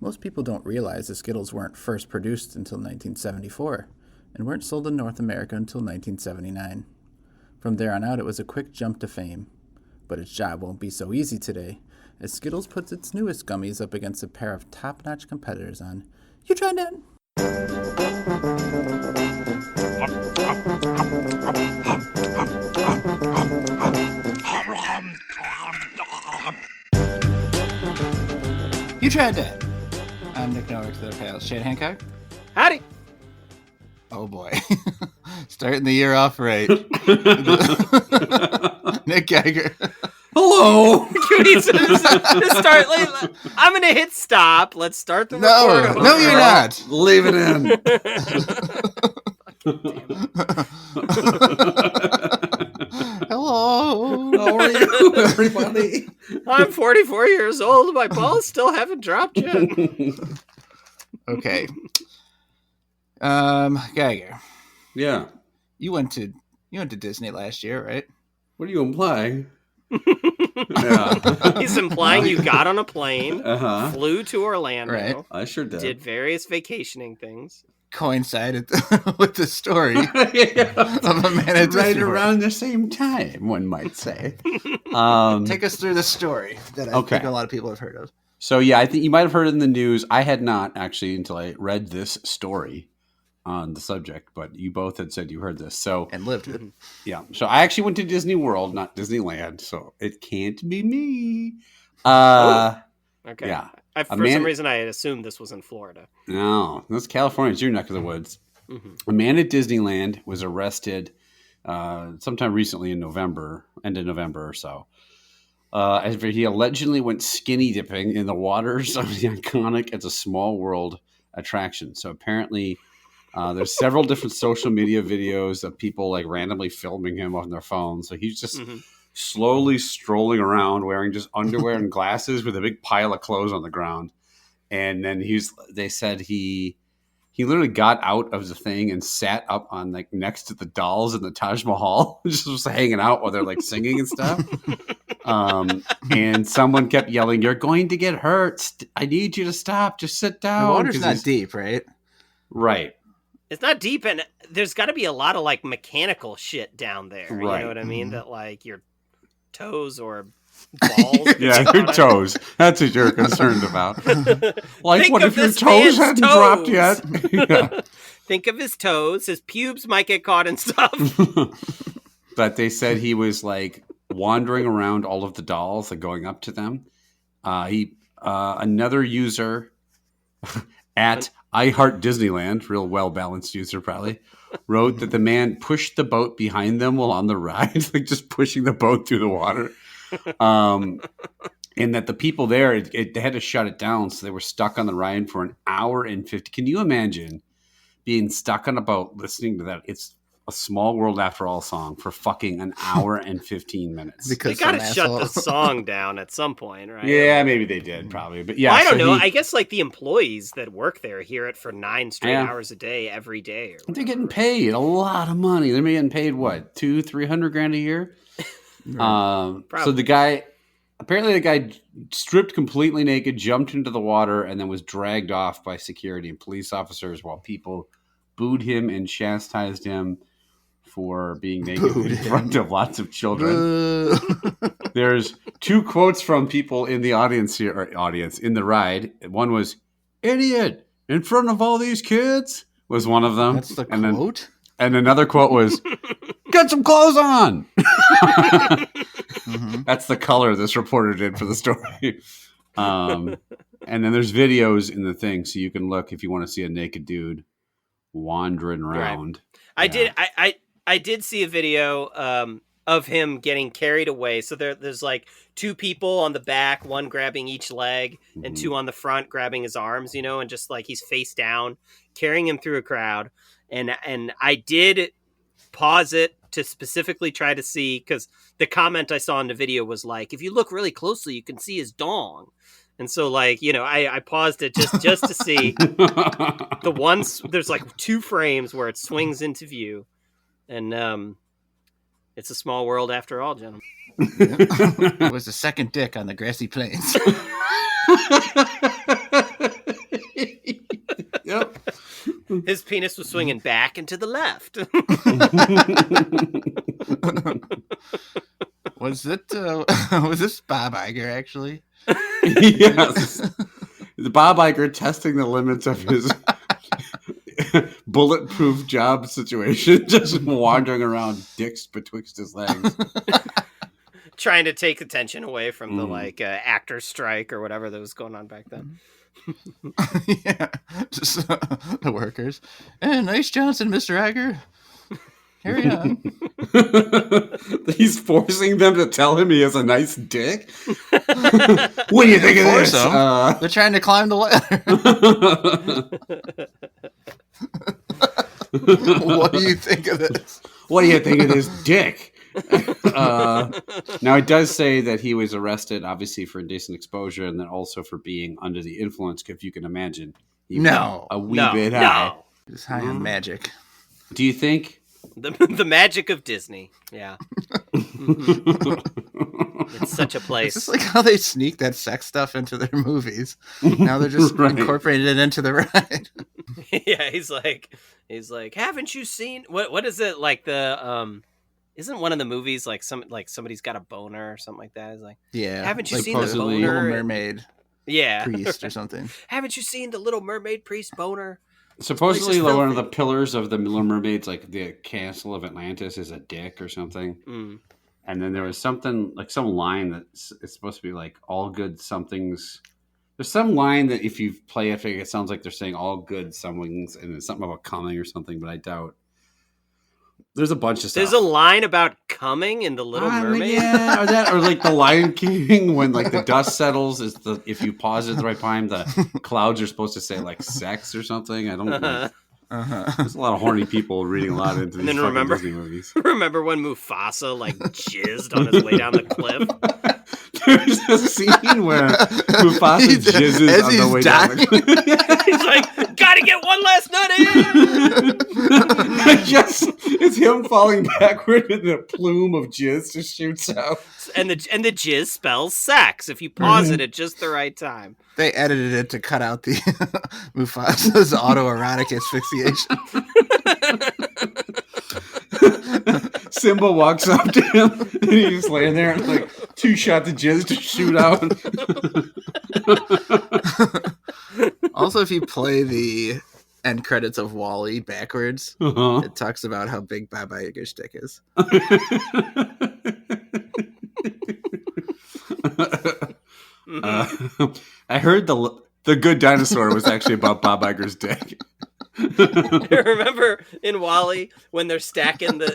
Most people don't realize the Skittles weren't first produced until 1974 and weren't sold in North America until 1979. From there on out, it was a quick jump to fame. But its job won't be so easy today, as Skittles puts its newest gummies up against a pair of top-notch competitors on You Tried Dat? You Tried Dat. I'm Nick Norwick to the pals. Shane Hancock. Howdy. Oh boy. Starting the year off right. Nick Geiger. Hello. Can we just start? I'm going to hit stop. Let's start the record. No, you're not. Leave it in. Hello. How are you, everybody? I'm 44 years old. My balls still haven't dropped yet. Okay. Geiger. Yeah. You went to Disney last year, right? What are you implying? Yeah. He's implying you got on a plane, flew to Orlando, Right. I sure did. various vacationing things. Coincided with the story of a man at Right Disney World. around the same time, one might say. Take us through the story that I think a lot of people have heard of. So, yeah, I think you might have heard it in the news. I had not, actually, until I read this story on the subject, but you both had said you heard this. So And lived it. yeah. So I actually went to Disney World, not Disneyland, so it can't be me. Okay. Yeah. For some reason, I had assumed this was in Florida. No, that's California. It's your neck of the woods. Mm-hmm. A man at Disneyland was arrested sometime recently in November, end of November or so. After he allegedly went skinny dipping in the waters of the iconic It's a Small World attraction. So apparently there's several different social media videos of people like randomly filming him on their phone. So he's just slowly strolling around wearing just underwear and glasses with a big pile of clothes on the ground. And then they said he literally got out of the thing and sat up on like next to the dolls in the Taj Mahal, just was hanging out while they're like singing and stuff. And someone kept yelling, "You're going to get hurt. I need you to stop. Just sit down." The water's not deep, right? Right. It's not deep, and there's got to be a lot of like mechanical shit down there. Right. You know what I mean? That like your toes or balls. Yeah, your toes. That's what you're concerned about. Like, Think what of if your this toes man's hadn't toes. dropped yet? Yeah. Think of his toes. His pubes might get caught in stuff. But they said he was like wandering around all of the dolls, like going up to them. Another user at I Heart Disneyland, real well-balanced user probably, wrote that the man pushed the boat behind them while on the ride, like just pushing the boat through the water. And that the people there, they had to shut it down, so they were stuck on the ride for an hour and 50. Can you imagine being stuck on a boat listening to that? It's a Small World After All song for fucking an hour and 15 minutes. They got to shut the song down at some point, right? Yeah, maybe they did, probably. But yeah, well, I don't know. I guess like the employees that work there hear it for 9 straight hours a day, every day. They're getting paid a lot of money. They're getting paid what, $200,000-$300,000 a year? So the guy stripped completely naked, jumped into the water, and then was dragged off by security and police officers while people booed him and chastised him for being naked in front of lots of children. There's 2 quotes from people in the audience here, or audience in the ride. One was, "Idiot, in front of all these kids," was one of them. That's the quote? And another quote was, "Get some clothes on." That's the color this reporter did for the story. And then there's videos in the thing, so you can look if you want to see a naked dude wandering around. Right. I did see a video of him getting carried away. So there's like 2 people on the back, one grabbing each leg, and 2 on the front grabbing his arms, and just like he's face down, carrying him through a crowd. And I did pause it to specifically try to see, because the comment I saw in the video was like, if you look really closely, you can see his dong. And so, like, I paused it just to see the ones. There's like 2 frames where it swings into view, and it's a small world after all, gentlemen. It was the second dick on the grassy plains. His penis was swinging back and to the left. Was this Bob Iger actually? Yes. Bob Iger testing the limits of his bulletproof job situation, just wandering around dicks betwixt his legs. Trying to take attention away from the actor strike or whatever that was going on back then. Yeah, just the workers. And nice Johnson, Mr. Iger. Carry on. He's forcing them to tell him he has a nice dick. What do you think of this? They're trying to climb the ladder. What do you think of this? What do you think of this dick? Now, it does say that he was arrested, obviously, for indecent exposure, and then also for being under the influence, if you can imagine. He was a wee bit high. He was high on magic. Do you think? The magic of Disney. Yeah. It's such a place. It's just like how they sneak that sex stuff into their movies. Now they're just incorporating it into the ride. Yeah, he's like, haven't you seen what is it like the isn't one of the movies like somebody's got a boner or something like that? It's like, yeah, haven't you like seen the Little boner? Mermaid priest or something? Haven't you seen the Little Mermaid priest boner? Supposedly, one of the pillars of the Little Mermaids, like the castle of Atlantis, is a dick or something. Mm. And then there was something like some line that it's supposed to be like all good somethings. There's some line that if you play it sounds like they're saying all good somethings, and it's something about coming or something, but I doubt. There's a bunch of stuff. There's a line about coming in the Little Mermaid. Yeah, or like the Lion King when like the dust settles. If you pause at the right time, the clouds are supposed to say like sex or something. I don't know. There's a lot of horny people reading a lot into these fucking Disney movies. Remember when Mufasa like jizzed on his way down the cliff? There's a scene where Mufasa jizzes on the way down the cliff. He's like, gotta get one last nut in. Yes, it's him falling backward and a plume of jizz just shoots out. And the jizz spells sex if you pause it at just the right time. They edited it to cut out the Mufasa's autoerotic asphyxiation. Simba walks up to him and he's laying there and like 2 shots of jizz to shoot out. Also, if you play the end credits of WALL-E backwards, it talks about how big Bob Iger's dick is. I heard the Good Dinosaur was actually about Bob Iger's dick. Remember in WALL-E when they're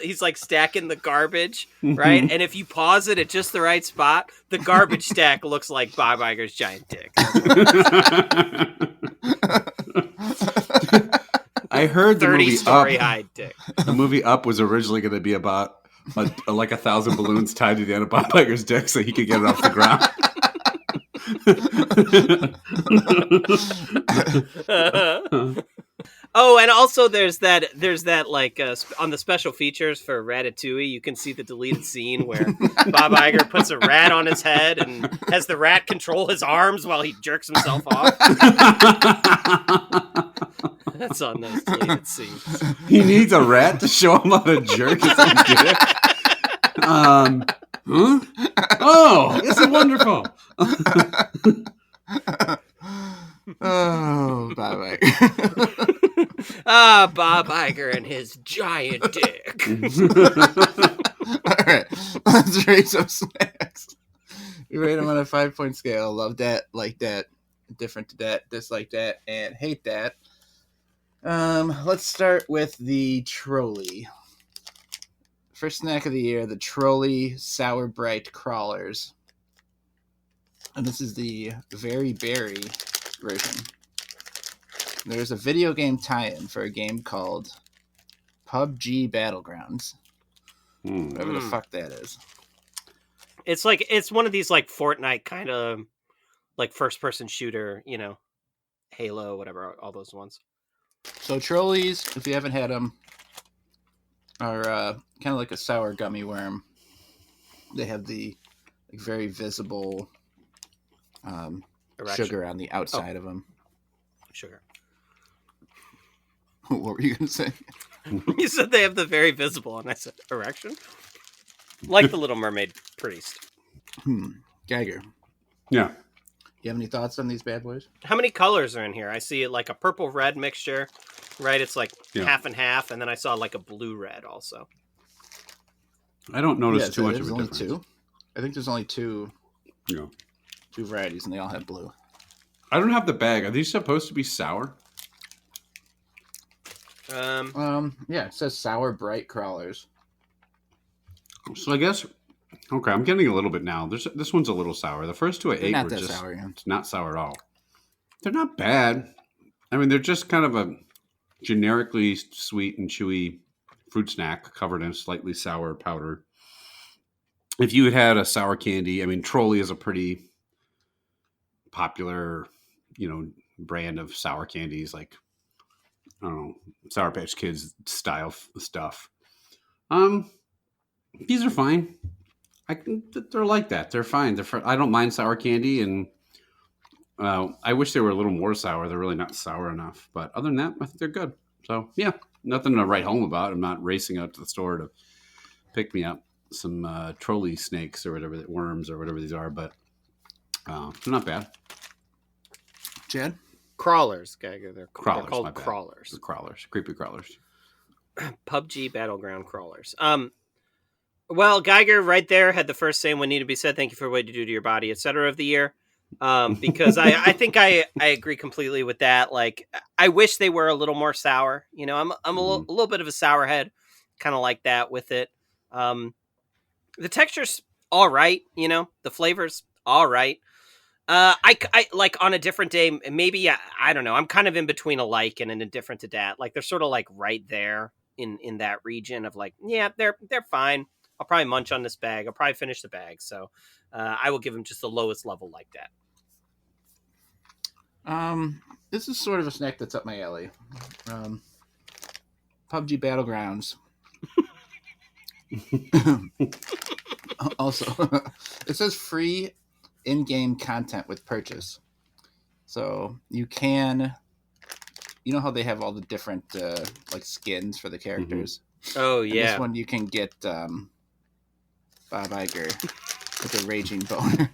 he's like stacking the garbage, right? And if you pause it at just the right spot, the garbage stack looks like Bob Iger's giant dick. I heard the movie story high dick. The movie Up was originally going to be about like 1,000 balloons tied to the end of Bob Iger's dick so he could get it off the ground. Oh, and also there's that like on the special features for Ratatouille, you can see the deleted scene where Bob Iger puts a rat on his head and has the rat control his arms while he jerks himself off. That's on those deleted scenes. He needs a rat to show him how to jerk his own dick. Huh? Oh, this is wonderful. Oh, Bob Iger. Bob Iger and his giant dick. All right, let's rate some snacks. We rate them on a 5-point scale. Love that, like that, different to that, dislike that, and hate that. Let's start with the Trolli. First snack of the year, the Trolli Sour Brite Crawlers. And this is the Very Berry version. There's a video game tie-in for a game called PUBG Battlegrounds. Whatever the fuck that is. It's one of these like Fortnite kind of like first-person shooter, Halo, whatever, all those ones. So Trollis, if you haven't had them, are kind of like a sour gummy worm. They have the very visible sugar on the outside of them. Sugar. What were you going to say? You said they have the very visible, and I said erection. Like the Little Mermaid priest. Geiger, Yeah. you have any thoughts on these bad boys? How many colors are in here? I see like a purple-red mixture, right? It's like half and half, and then I saw like a blue-red also. I don't notice too much of a only difference. two. I think there's only two Yeah. varieties, and they all have blue. I don't have the bag. Are these supposed to be sour? Yeah, it says sour Brite crawlers. So I guess, okay, I'm getting a little bit now. This one's a little sour. The first two I ate not were that just sour, yeah. It's not sour at all. They're not bad. I mean, they're just kind of a generically sweet and chewy fruit snack covered in slightly sour powder. If you had a sour candy, I mean, Trolli is a pretty popular, brand of sour candies, like, I don't know, Sour Patch Kids style stuff. These are fine. They're like that. They're fine. I don't mind sour candy, and I wish they were a little more sour. They're really not sour enough. But other than that, I think they're good. So yeah, nothing to write home about. I'm not racing out to the store to pick me up some Trolli snakes or whatever, worms or whatever these are. But they're not bad. Chad? Crawlers, Geiger. They're Crawlers, called my bad. crawlers. The crawlers, creepy crawlers. PUBG Battleground crawlers. Well, Geiger right there had the first saying what needed to be said. Thank you for what you do to your body, etc. of the year. Because I think I agree completely with that. Like, I wish they were a little more sour. I'm a little bit of a sour head, kind of like that with it. The texture's all right. The flavor's all right. I like on a different day, maybe, I don't know. I'm kind of in between a like and an indifferent to that. Like, they're sort of like right there in that region of like, yeah, they're fine. I'll probably munch on this bag. I'll probably finish the bag. So I will give them just the lowest level like that. This is sort of a snack that's up my alley. PUBG Battlegrounds. Also, it says free in-game content with purchase. So you can, how they have all the different like skins for the characters. Mm-hmm. Oh yeah. And this one you can get Bob Iger with a raging boner.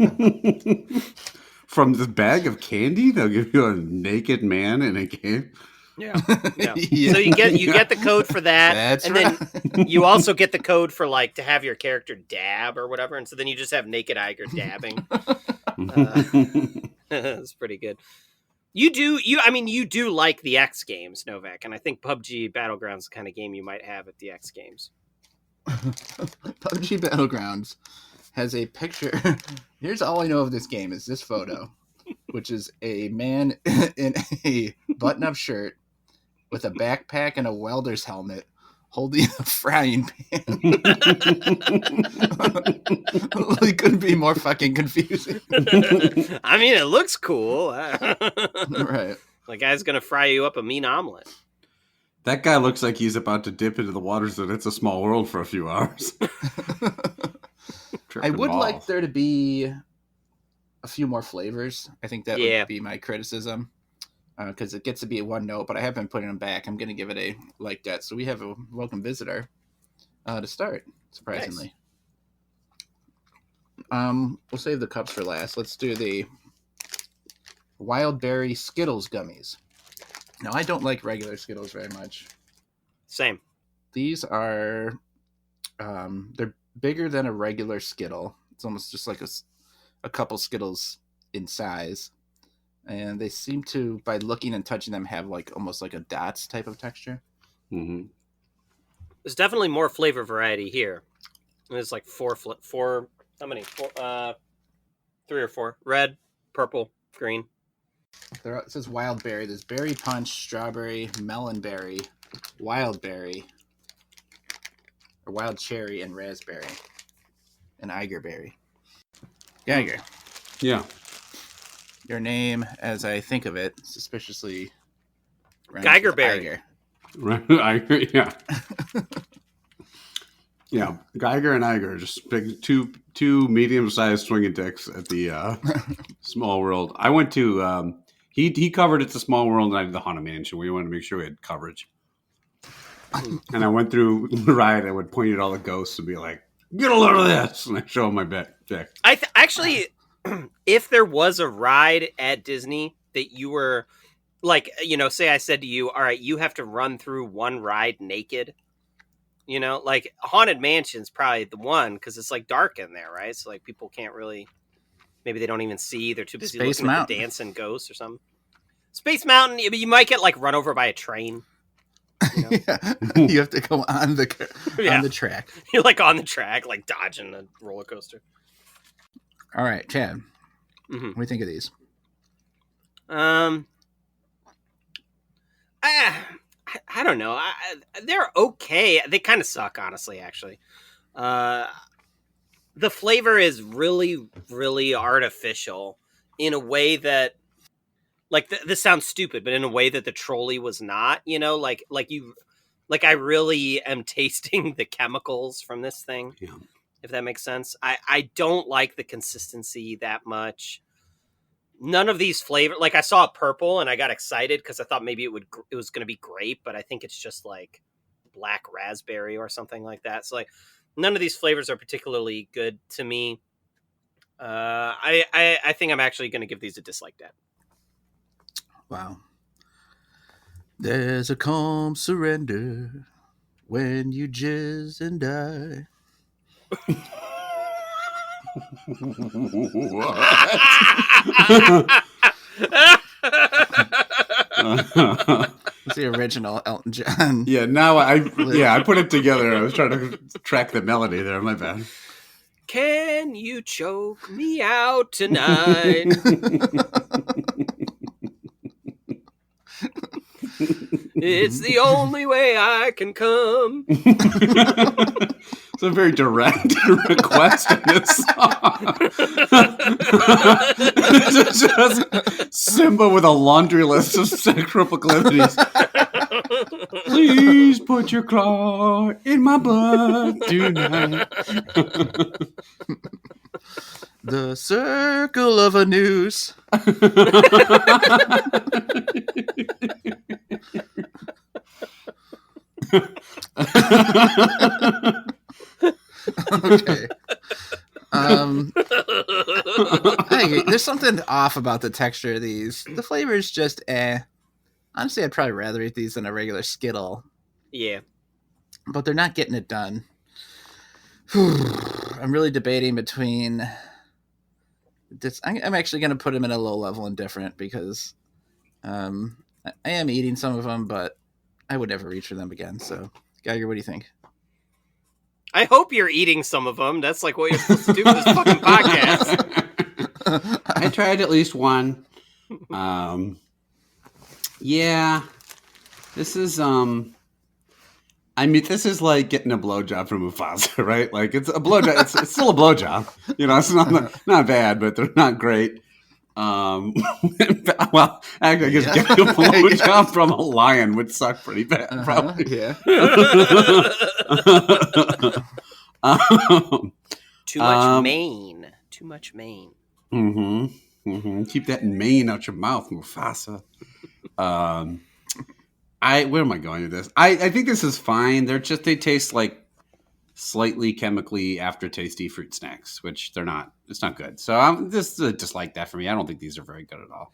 From the bag of candy, they'll give you a naked man in a game. Yeah. So you get the code for that. That's and right. Then you also get the code for like to have your character dab or whatever, and so then you just have naked Iger dabbing. That's pretty good. You do like the X Games, Novak, and I think PUBG Battlegrounds is the kind of game you might have at the X Games. PUBG Battlegrounds has a picture. Here's all I know of this game is this photo, which is a man in a button-up shirt with a backpack and a welder's helmet holding a frying pan. It couldn't be more fucking confusing. I mean, it looks cool. Right. The guy's going to fry you up a mean omelet. That guy looks like he's about to dip into the waters of It's a Small World for a few hours. I would like there to be a few more flavors. I think that would be my criticism. Because it gets to be a one note, but I have been putting them back. I'm going to give it a like that. So we have a welcome visitor to start, surprisingly. Nice. We'll save the cups for last. Let's do the Wild Berry Skittles Gummies. Now, I don't like regular Skittles very much. Same. These are, they're bigger than a regular Skittle. It's almost just like a couple Skittles in size. And they seem to, by looking and touching them, have like almost like a dots type of texture. Mm-hmm. There's definitely more flavor variety here. There's like four. How many? 3 or 4. Red, purple, green. It says wild berry. There's berry punch, strawberry, melon berry, wild berry, or wild cherry, and raspberry, and Iger berry. Geiger. Yeah. Your name, as I think of it, suspiciously Geiger berry. Right, Iger, yeah. Yeah, Geiger and Iger, just big two medium-sized swinging dicks at the Small World. I went to he covered It's a Small World, and I did the Haunted Mansion. We wanted to make sure we had coverage. And I went through the ride. I would point at all the ghosts and be like, "Get a load of this!" And I show them my dick. Actually, if there was a ride at Disney that you were like, say I said to you, all right, you have to run through one ride naked. Like Haunted Mansion's probably the one because it's like dark in there, right? So like people can't really, maybe they don't even see. They're too busy Space looking Mountain. at the dancing ghosts or something. Space Mountain, you might get like run over by a train. Yeah. You have to go on the track. You're like on the track, like dodging a roller coaster. All right, Chad. Mm-hmm. What do you think of these? I don't know. They're okay. They kind of suck, honestly. Actually, the flavor is really, really artificial in a way that, like, this sounds stupid, but in a way that the Trolli was not. Like I really am tasting the chemicals from this thing. Yeah. If that makes sense. I don't like the consistency that much. None of these flavors, like I saw purple and I got excited because I thought maybe it was going to be grape, but I think it's just like black raspberry or something like that. So like none of these flavors are particularly good to me. I think I'm actually going to give these a dislike, Dad. Wow. There's a calm surrender when you jizz and die. It's the original Elton John. Yeah, now I put it together. I was trying to track the melody there. My bad. Can you choke me out tonight? It's the only way I can come. It's a very direct request in this song. It's just Simba with a laundry list of sexual proclivities. Please put your claw in my butt tonight. The circle of a noose. Okay. There's something off about the texture of these. The flavor is just Honestly, I'd probably rather eat these than a regular Skittle. Yeah. But they're not getting it done. I'm really debating between this. I'm actually going to put them in a low level indifferent because I am eating some of them, but I would never reach for them again. So, Geiger, what do you think? I hope you're eating some of them. That's like what you're supposed to do for this fucking podcast. I tried at least one. Yeah. This is this is like getting a blowjob from Mufasa, right? Like it's a blowjob. It's still a blowjob. It's not bad, but they're not great. Well, actually, I guess getting a blowjob from a lion would suck pretty bad, probably. Yeah. Too much mane. Too much mane. Mm-hmm. Mm-hmm. Keep that mane out your mouth, Mufasa. Where am I going with this? I think this is fine. They taste like slightly chemically aftertasty fruit snacks, which they're not. It's not good. So this is just like that for me. I don't think these are very good at all.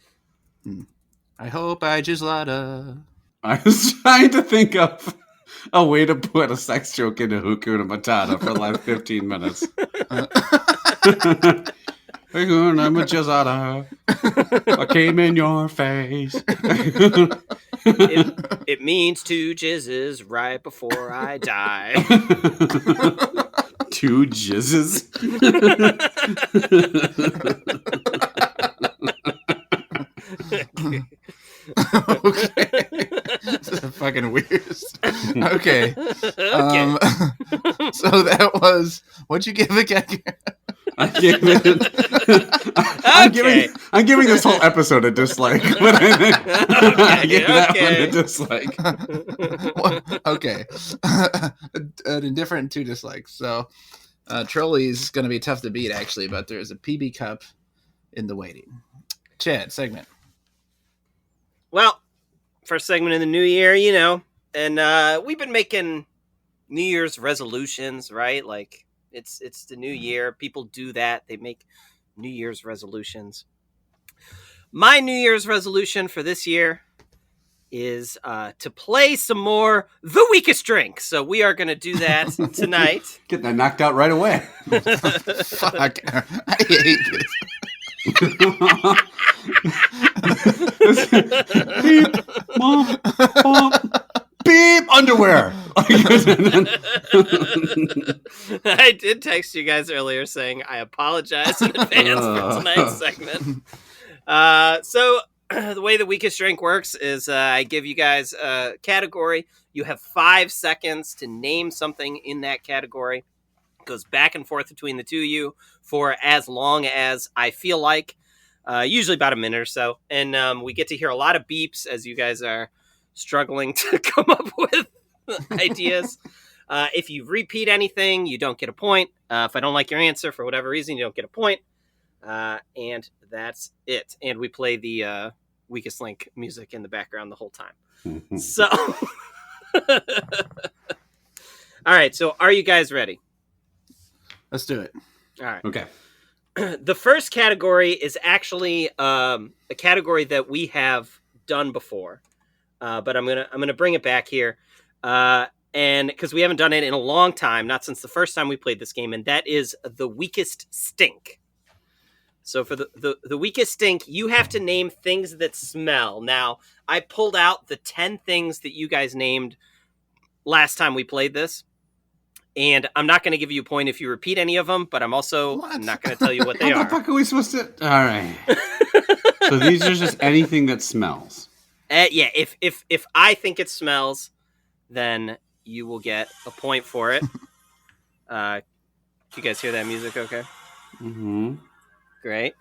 I hope I just lotta. I was trying to think of a way to put a sex joke into Hakuna Matata for the last 15 minutes. Hakuna Matata. I came in your face. It means 2 jizzes right before I die. 2 jizzes? Okay. This is fucking weird. Okay. So that was, what'd you give again? I'm giving this whole episode a dislike, but I give that one a dislike. Okay. An indifferent 2 dislikes. So Trolli's going to be tough to beat, actually, but there's a PB cup in the waiting. Chad, segment. Well, first segment in the new year, And we've been making New Year's resolutions, right? Like it's the new year. People do that. They make New Year's resolutions. My New Year's resolution for this year is to play some more The Weakest Drink. So we are going to do that tonight. Get that knocked out right away. Fuck. I hate this. Beep, mom, beep, underwear. I did text you guys earlier saying I apologize in advance for tonight's segment. So the way The Weakest Drink works is I give you guys a category. You have 5 seconds to name something in that category. It goes back and forth between the two of you for as long as I feel like, usually about a minute or so. And we get to hear a lot of beeps as you guys are struggling to come up with ideas. If you repeat anything, you don't get a point. If I don't like your answer for whatever reason, you don't get a point. And that's it. And we play the Weakest Link music in the background the whole time. So, all right. So, are you guys ready? Let's do it. All right. Okay. The first category is actually a category that we have done before, but I'm gonna bring it back here, and because we haven't done it in a long time, not since the first time we played this game, and that is the weakest stink. So for the weakest stink, you have to name things that smell. Now, I pulled out the 10 things that you guys named last time we played this. And I'm not going to give you a point if you repeat any of them, but I'm also not going to tell you what they How are. the fuck are we supposed to? All right. So these are just anything that smells. Yeah, if I think it smells, then you will get a point for it. Do you guys hear that music okay? Mm-hmm. Great.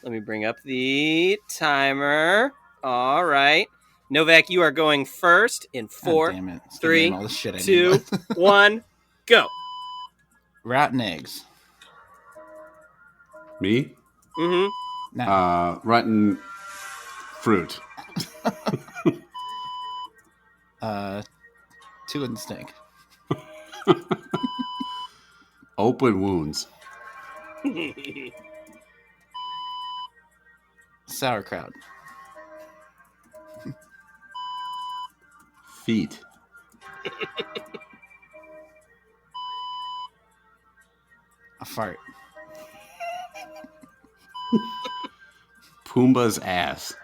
Let me bring up the timer. All right. Novak, you are going first in 4, 3, 2, 1, go. Rotten eggs. Me? Mm-hmm. No. Rotten fruit. 2 in the stink. Open wounds. Sauerkraut. Feet. A fart. Pumbaa's ass.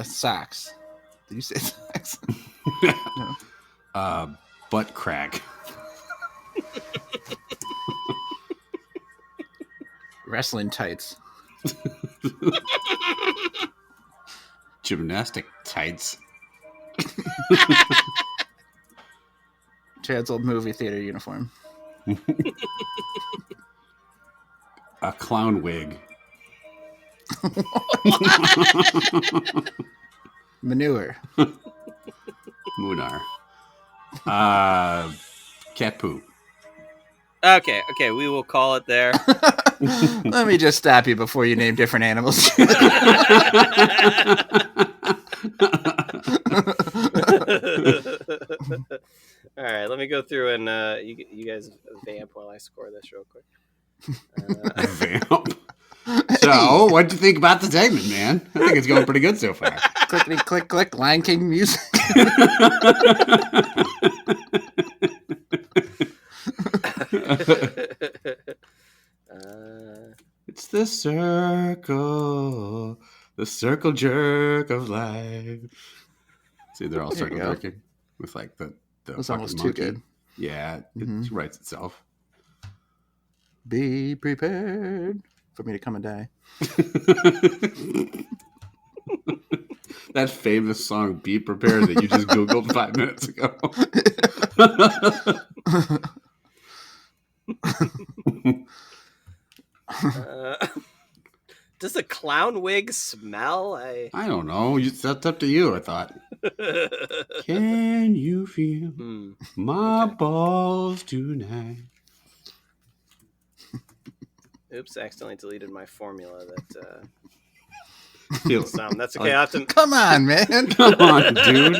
Socks. Did you say socks? No. Butt crack. Wrestling tights. Gymnastic tights. Chad's old movie theater uniform. A clown wig. Manure. Munar. Cat poo. Okay, we will call it there. Let me just stop you before you name different animals. All right, let me go through and you guys vamp while I score this real quick. Vamp. So, what'd you think about the segment, man? I think it's going pretty good so far. Clickety click click, Lion King music. It's the circle jerk of life. See, they're all circle jerking with like the That's almost monkey. too good. Yeah, it writes itself. Be prepared for me to come and die. That famous song, Be Prepared, that you just Googled 5 minutes ago. Does a clown wig smell? I don't know. That's up to you, I thought. Can you feel my balls tonight? Oops, I accidentally deleted my formula that Feel some. That's okay. I'll have to... Come on, man. Come on, dude.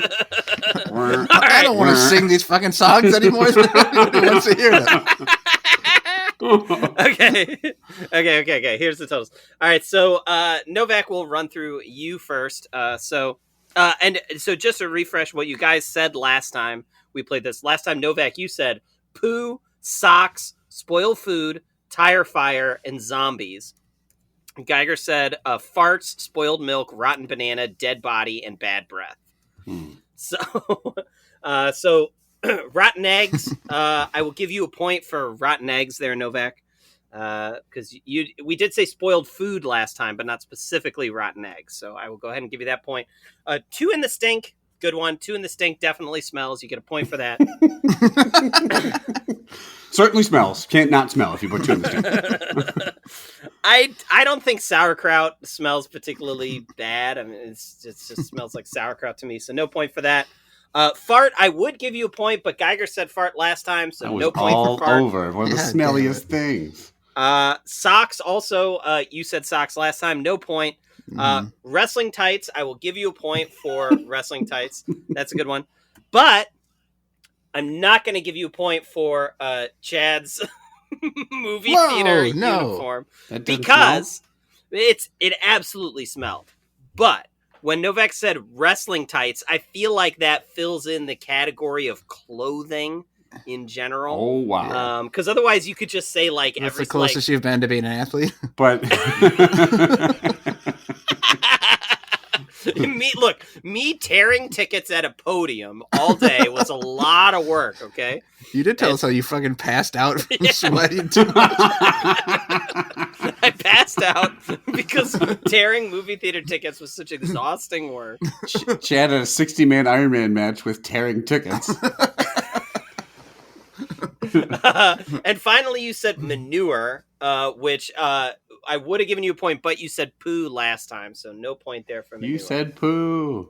I don't want to sing these fucking songs anymore. Who wants to hear them? Okay. Here's the totals. All right, so Novak will run through you first. So just to refresh what you guys said last time we played this. Last time, Novak, you said poo, socks, spoiled food, tire fire, and zombies. Geiger said farts, spoiled milk, rotten banana, dead body, and bad breath. So rotten eggs. I will give you a point for rotten eggs there, Novak, because we did say spoiled food last time, but not specifically rotten eggs. So I will go ahead and give you that point. 2 in the stink. Good one. 2 in the stink definitely smells. You get a point for that. Certainly smells. Can't not smell if you put 2 in the stink. I don't think sauerkraut smells particularly bad. I mean, it just smells like sauerkraut to me. So no point for that. Fart, I would give you a point, but Geiger said fart last time, so no point for fart. Over. One of the smelliest things. Socks also, you said socks last time, no point. Wrestling tights, I will give you a point for wrestling tights. That's a good one. But I'm not going to give you a point for Chad's movie theater uniform because it absolutely smelled. But when Novak said wrestling tights, I feel like that fills in the category of clothing in general. Oh, wow. Because otherwise you could just say like... That's the closest you've been to being an athlete. But... me tearing tickets at a podium all day was a lot of work, okay? You did tell us how you fucking passed out from sweating too much. I passed out because tearing movie theater tickets was such exhausting work. Chad had a 60-man Ironman match with tearing tickets. And finally, you said manure, which I would have given you a point, but you said poo last time, so no point there for manure. You said poo.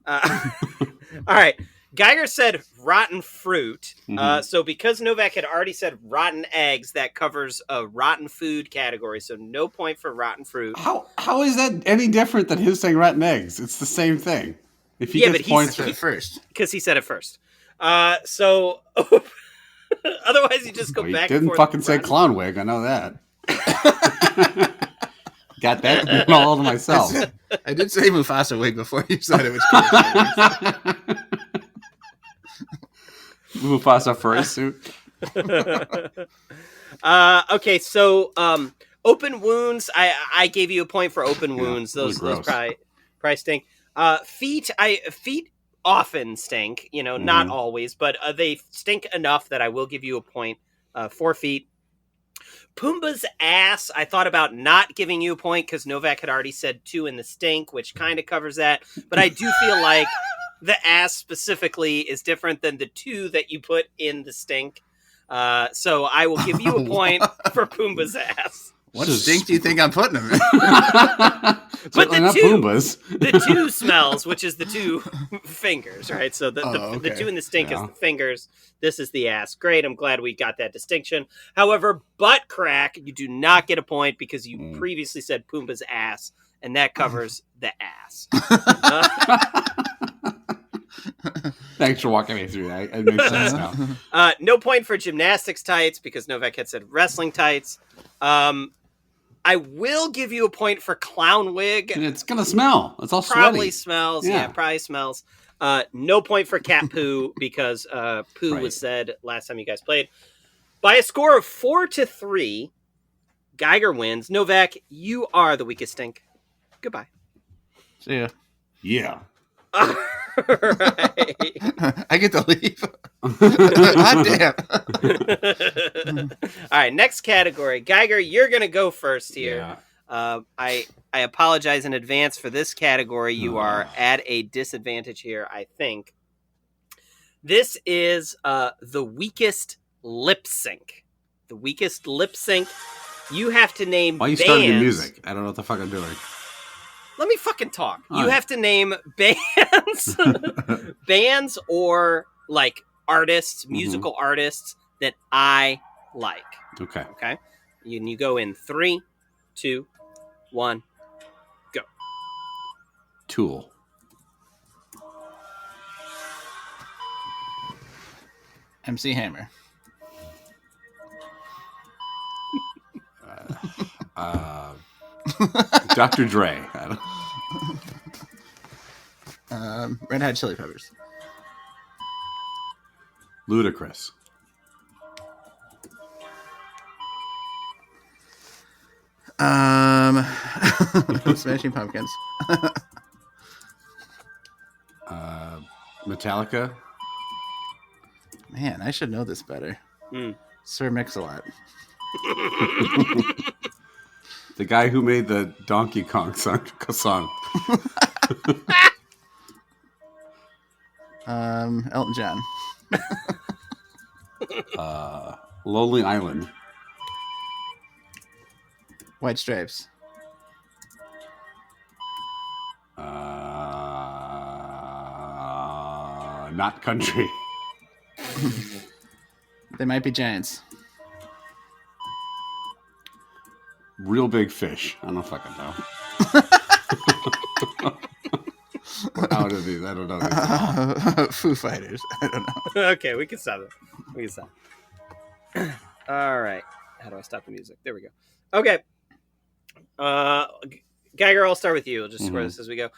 All right. Geiger said rotten fruit. So because Novak had already said rotten eggs, that covers a rotten food category. So no point for rotten fruit. How is that any different than his saying rotten eggs? It's the same thing. If he gets points for first, because he said it first. So otherwise, you just go back. He didn't fucking say clown wig. I know that. Got that all to myself. I did say Mufasa wig before you said it was cool. Mufasa fursuit. Okay, so open wounds. I gave you a point for open wounds. Those probably stink. Feet often stink. Not always, but they stink enough that I will give you a point for feet. Pumbaa's ass, I thought about not giving you a point because Novak had already said 2 in the stink, which kind of covers that. But I do feel like the ass specifically is different than the 2 that you put in the stink. So I will give you a point for Pumbaa's ass. What stink do you think I'm putting him in? But not Pumbaa's. The 2 smells, which is the 2 fingers, right? So the 2 in the stink is the fingers. This is the ass. Great. I'm glad we got that distinction. However, butt crack, you do not get a point because you previously said Pumbaa's ass, and that covers the ass. Thanks for walking me through that. It makes sense now. No point for gymnastics tights because Novak had said wrestling tights. I will give you a point for clown wig. And it's gonna smell. It's all probably sweaty. Smells. Yeah, probably smells. No point for cat poo because poo was said last time you guys played. By a score of 4-3, Geiger wins. Novak, you are the weakest stink. Goodbye. See ya. Yeah. All right. I get to leave. God damn. All right, next category. Geiger, you're going to go first here. Yeah. I apologize in advance for this category. You are at a disadvantage here, I think. This is the weakest lip sync. The weakest lip sync. You have to name Why are you bands. starting the music? I don't know what the fuck I'm doing. Let me fucking talk. You have to name bands or like artists, musical artists that I like. Okay. Okay. You go in 3, 2, 1, go. Tool. MC Hammer. Dr. Dre. Red Hot Chili Peppers. Ludacris. Smashing Pumpkins. Metallica. Man, I should know this better. Sir Mix-a-Lot. The guy who made the Donkey Kong song. Elton John. Lonely Island. White Stripes. Not country. They Might Be Giants. Real Big Fish. I don't know if I can know. We're out of these. I don't know. Foo Fighters. I don't know. Okay, we can stop it. All right. How do I stop the music? There we go. Okay. Geiger, I'll start with you. We'll just square this as we go.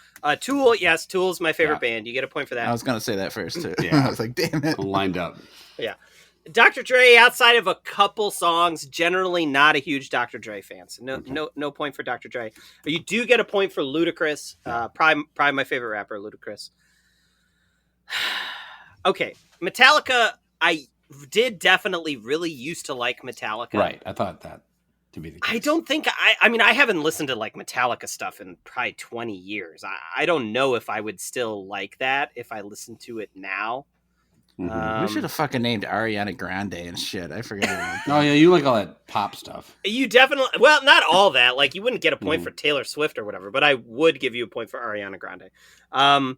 Tool, yes, Tool's my favorite band. You get a point for that. I was gonna say that first too. Yeah. I was like, damn it. I'm lined up. Yeah. Dr. Dre, outside of a couple songs, generally not a huge Dr. Dre fan. So no point for Dr. Dre. You do get a point for Ludacris. Probably my favorite rapper, Ludacris. Okay, Metallica. I did definitely really used to like Metallica. Right. I thought that to be the case. I don't think I mean, I haven't listened to like Metallica stuff in probably 20 years. I don't know if I would still like that if I listened to it now. We should have fucking named Ariana Grande and shit. I forgot. Oh yeah, you like all that pop stuff. You definitely, well, not all that. Like, you wouldn't get a point for Taylor Swift or whatever, but I would give you a point for Ariana Grande. I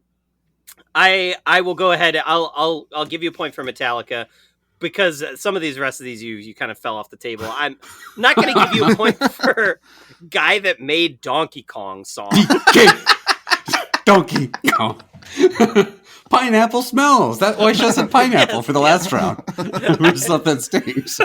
will go ahead. I'll give you a point for Metallica because some of these rest of these you kind of fell off the table. I'm not going to give you a point for guy that made Donkey Kong song. Donkey Kong. Pineapple smells. That I should have said pineapple for the last round. We just thought that stinks.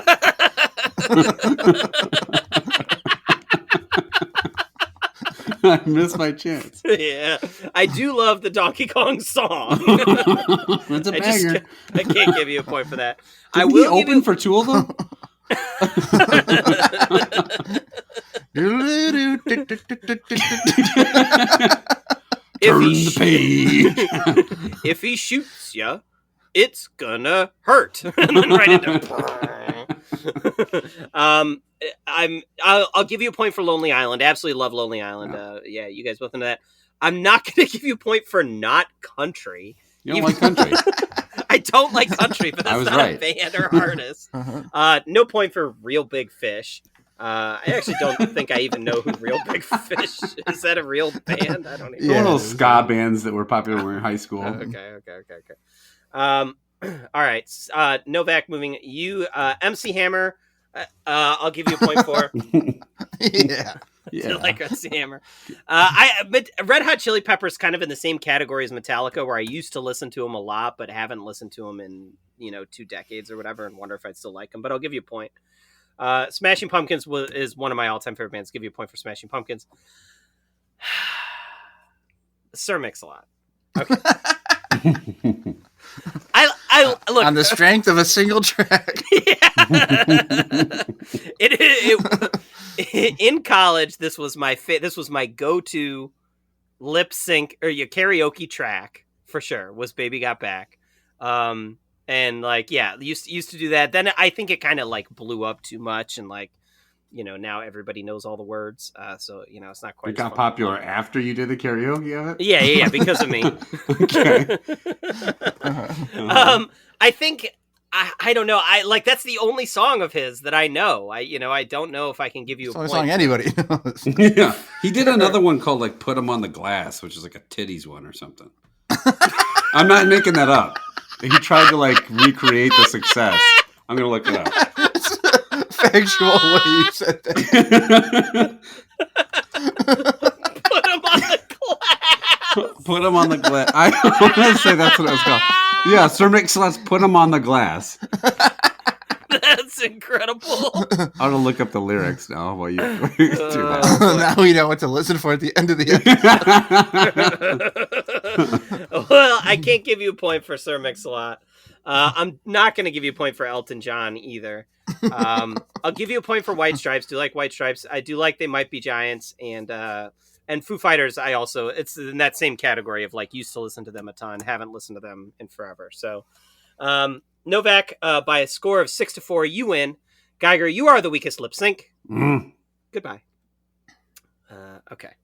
I missed my chance. Yeah, I do love the Donkey Kong song. It's a banger. I can't give you a point for that. Didn't I will he open for Tool though? Turn the page. If he shoots you, it's gonna hurt. And then right into. I'll give you a point for Lonely Island. Absolutely love Lonely Island. Yeah, you guys both into that. I'm not gonna give you a point for not country. You don't like country. I don't like country, but that's not a band or artist. No point for Real Big Fish. I actually don't think I even know who Real Big Fish is. Is that a real band? I don't even know. One of those ska bands that were popular when we were in high school. Okay. All right. Novak, moving you. MC Hammer, I'll give you a point for. Yeah. Like MC Hammer. But Red Hot Chili Peppers kind of in the same category as Metallica, where I used to listen to them a lot, but haven't listened to them in 2 decades or whatever, and wonder if I'd still like them. But I'll give you a point. Smashing Pumpkins is one of my all-time favorite bands. Give you a point for Smashing Pumpkins. Sir Mix-a-Lot. Okay. I look on the strength of a single track. In college, this was my go-to lip sync or your karaoke track for sure. Was "Baby Got Back." And used to do that. Then I think it kind of like blew up too much, and now everybody knows all the words. So it's not quite. It got popular after you did the karaoke of it. Yeah, because of me. Okay. I think I don't know. That's the only song of his that I know. I don't know if I can give you It's a the point. only song anybody knows. Yeah, he did another one called "Put 'Em on the Glass," which is like a titties one or something. I'm not making that up. He tried to recreate the success. I'm gonna look it up. It's factual way you said that. Put him on the glass. Put them on the glass. I want to say that's what it was called. Yeah, Sir Mix-a-Lot's Put Them on the Glass. That's incredible. I'm going to look up the lyrics now while you do that. Now we know what to listen for at the end of the episode. Well, I can't give you a point for Sir Mix-a-Lot. I'm not going to give you a point for Elton John either. I'll give you a point for White Stripes. Do like White Stripes? I do like They Might Be Giants, and Foo Fighters. I also, it's in that same category of like used to listen to them a ton, haven't listened to them in forever. So Novak, by a score of 6-4, you win. Geiger, you are the weakest lip sync. Goodbye. Okay.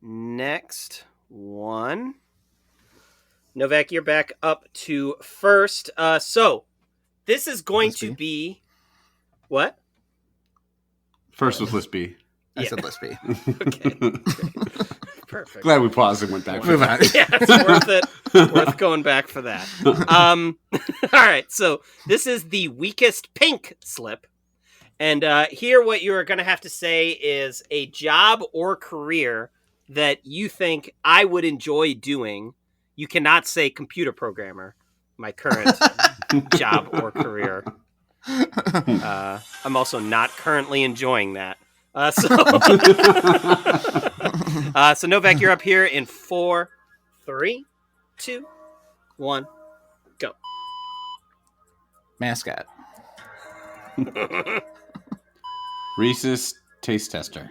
Next one. Novak, you're back up to first. So this is going to be what? First was Lispy. I said Lispy. Okay. Perfect. Glad we paused and went back. Move on. Yeah, it's worth it. Worth going back for that. All right. So this is the weakest pink slip. And here what you're going to have to say is a job or career that you think I would enjoy doing. You cannot say computer programmer, my current job or career. I'm also not currently enjoying that. So Novak, you're up here in 4, 3, 2, 1, go. Mascot. Reese's Taste Tester.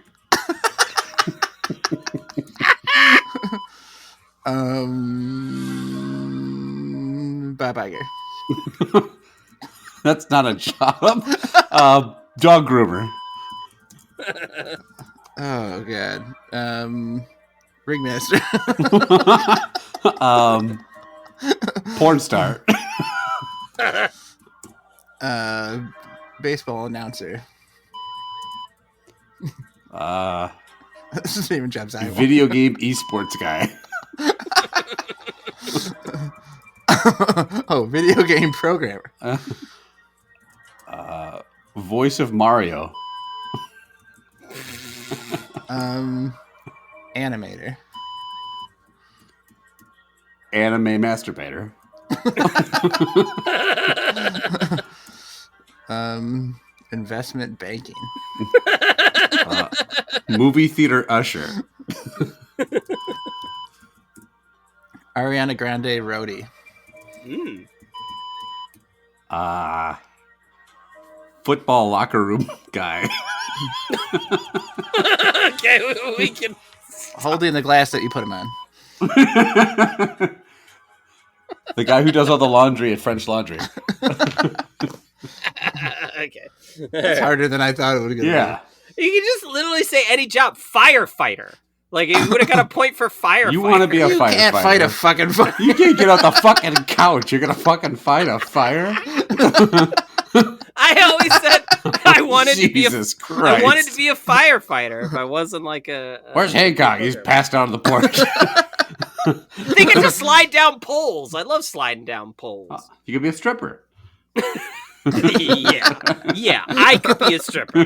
Bob Iger. That's not a job. Dog groomer. Oh god. Ringmaster. Porn star. Baseball announcer. This isn't even jobs I want. Video game esports guy. Oh, video game programmer. Voice of Mario. Animator. Anime masturbator. Investment banking. Movie theater usher. Ariana Grande roadie. Football locker room guy. Okay, we can Holding the glass that you put him on. The guy who does all the laundry at French Laundry. Okay. It's harder than I thought it would be. Yeah. You can just literally say any job. Firefighter. Like, you would have got a point for firefighter. You want to be a You firefighter. can't fight a fucking fire. You can't get off the fucking couch. You're going to fucking fight a fire? I always said I wanted to be Jesus Christ. I wanted to be a firefighter if I wasn't like a Where's Hancock? He's passed out on the porch. They get to slide down poles. I love sliding down poles. You could be a stripper. Yeah, I could be a stripper.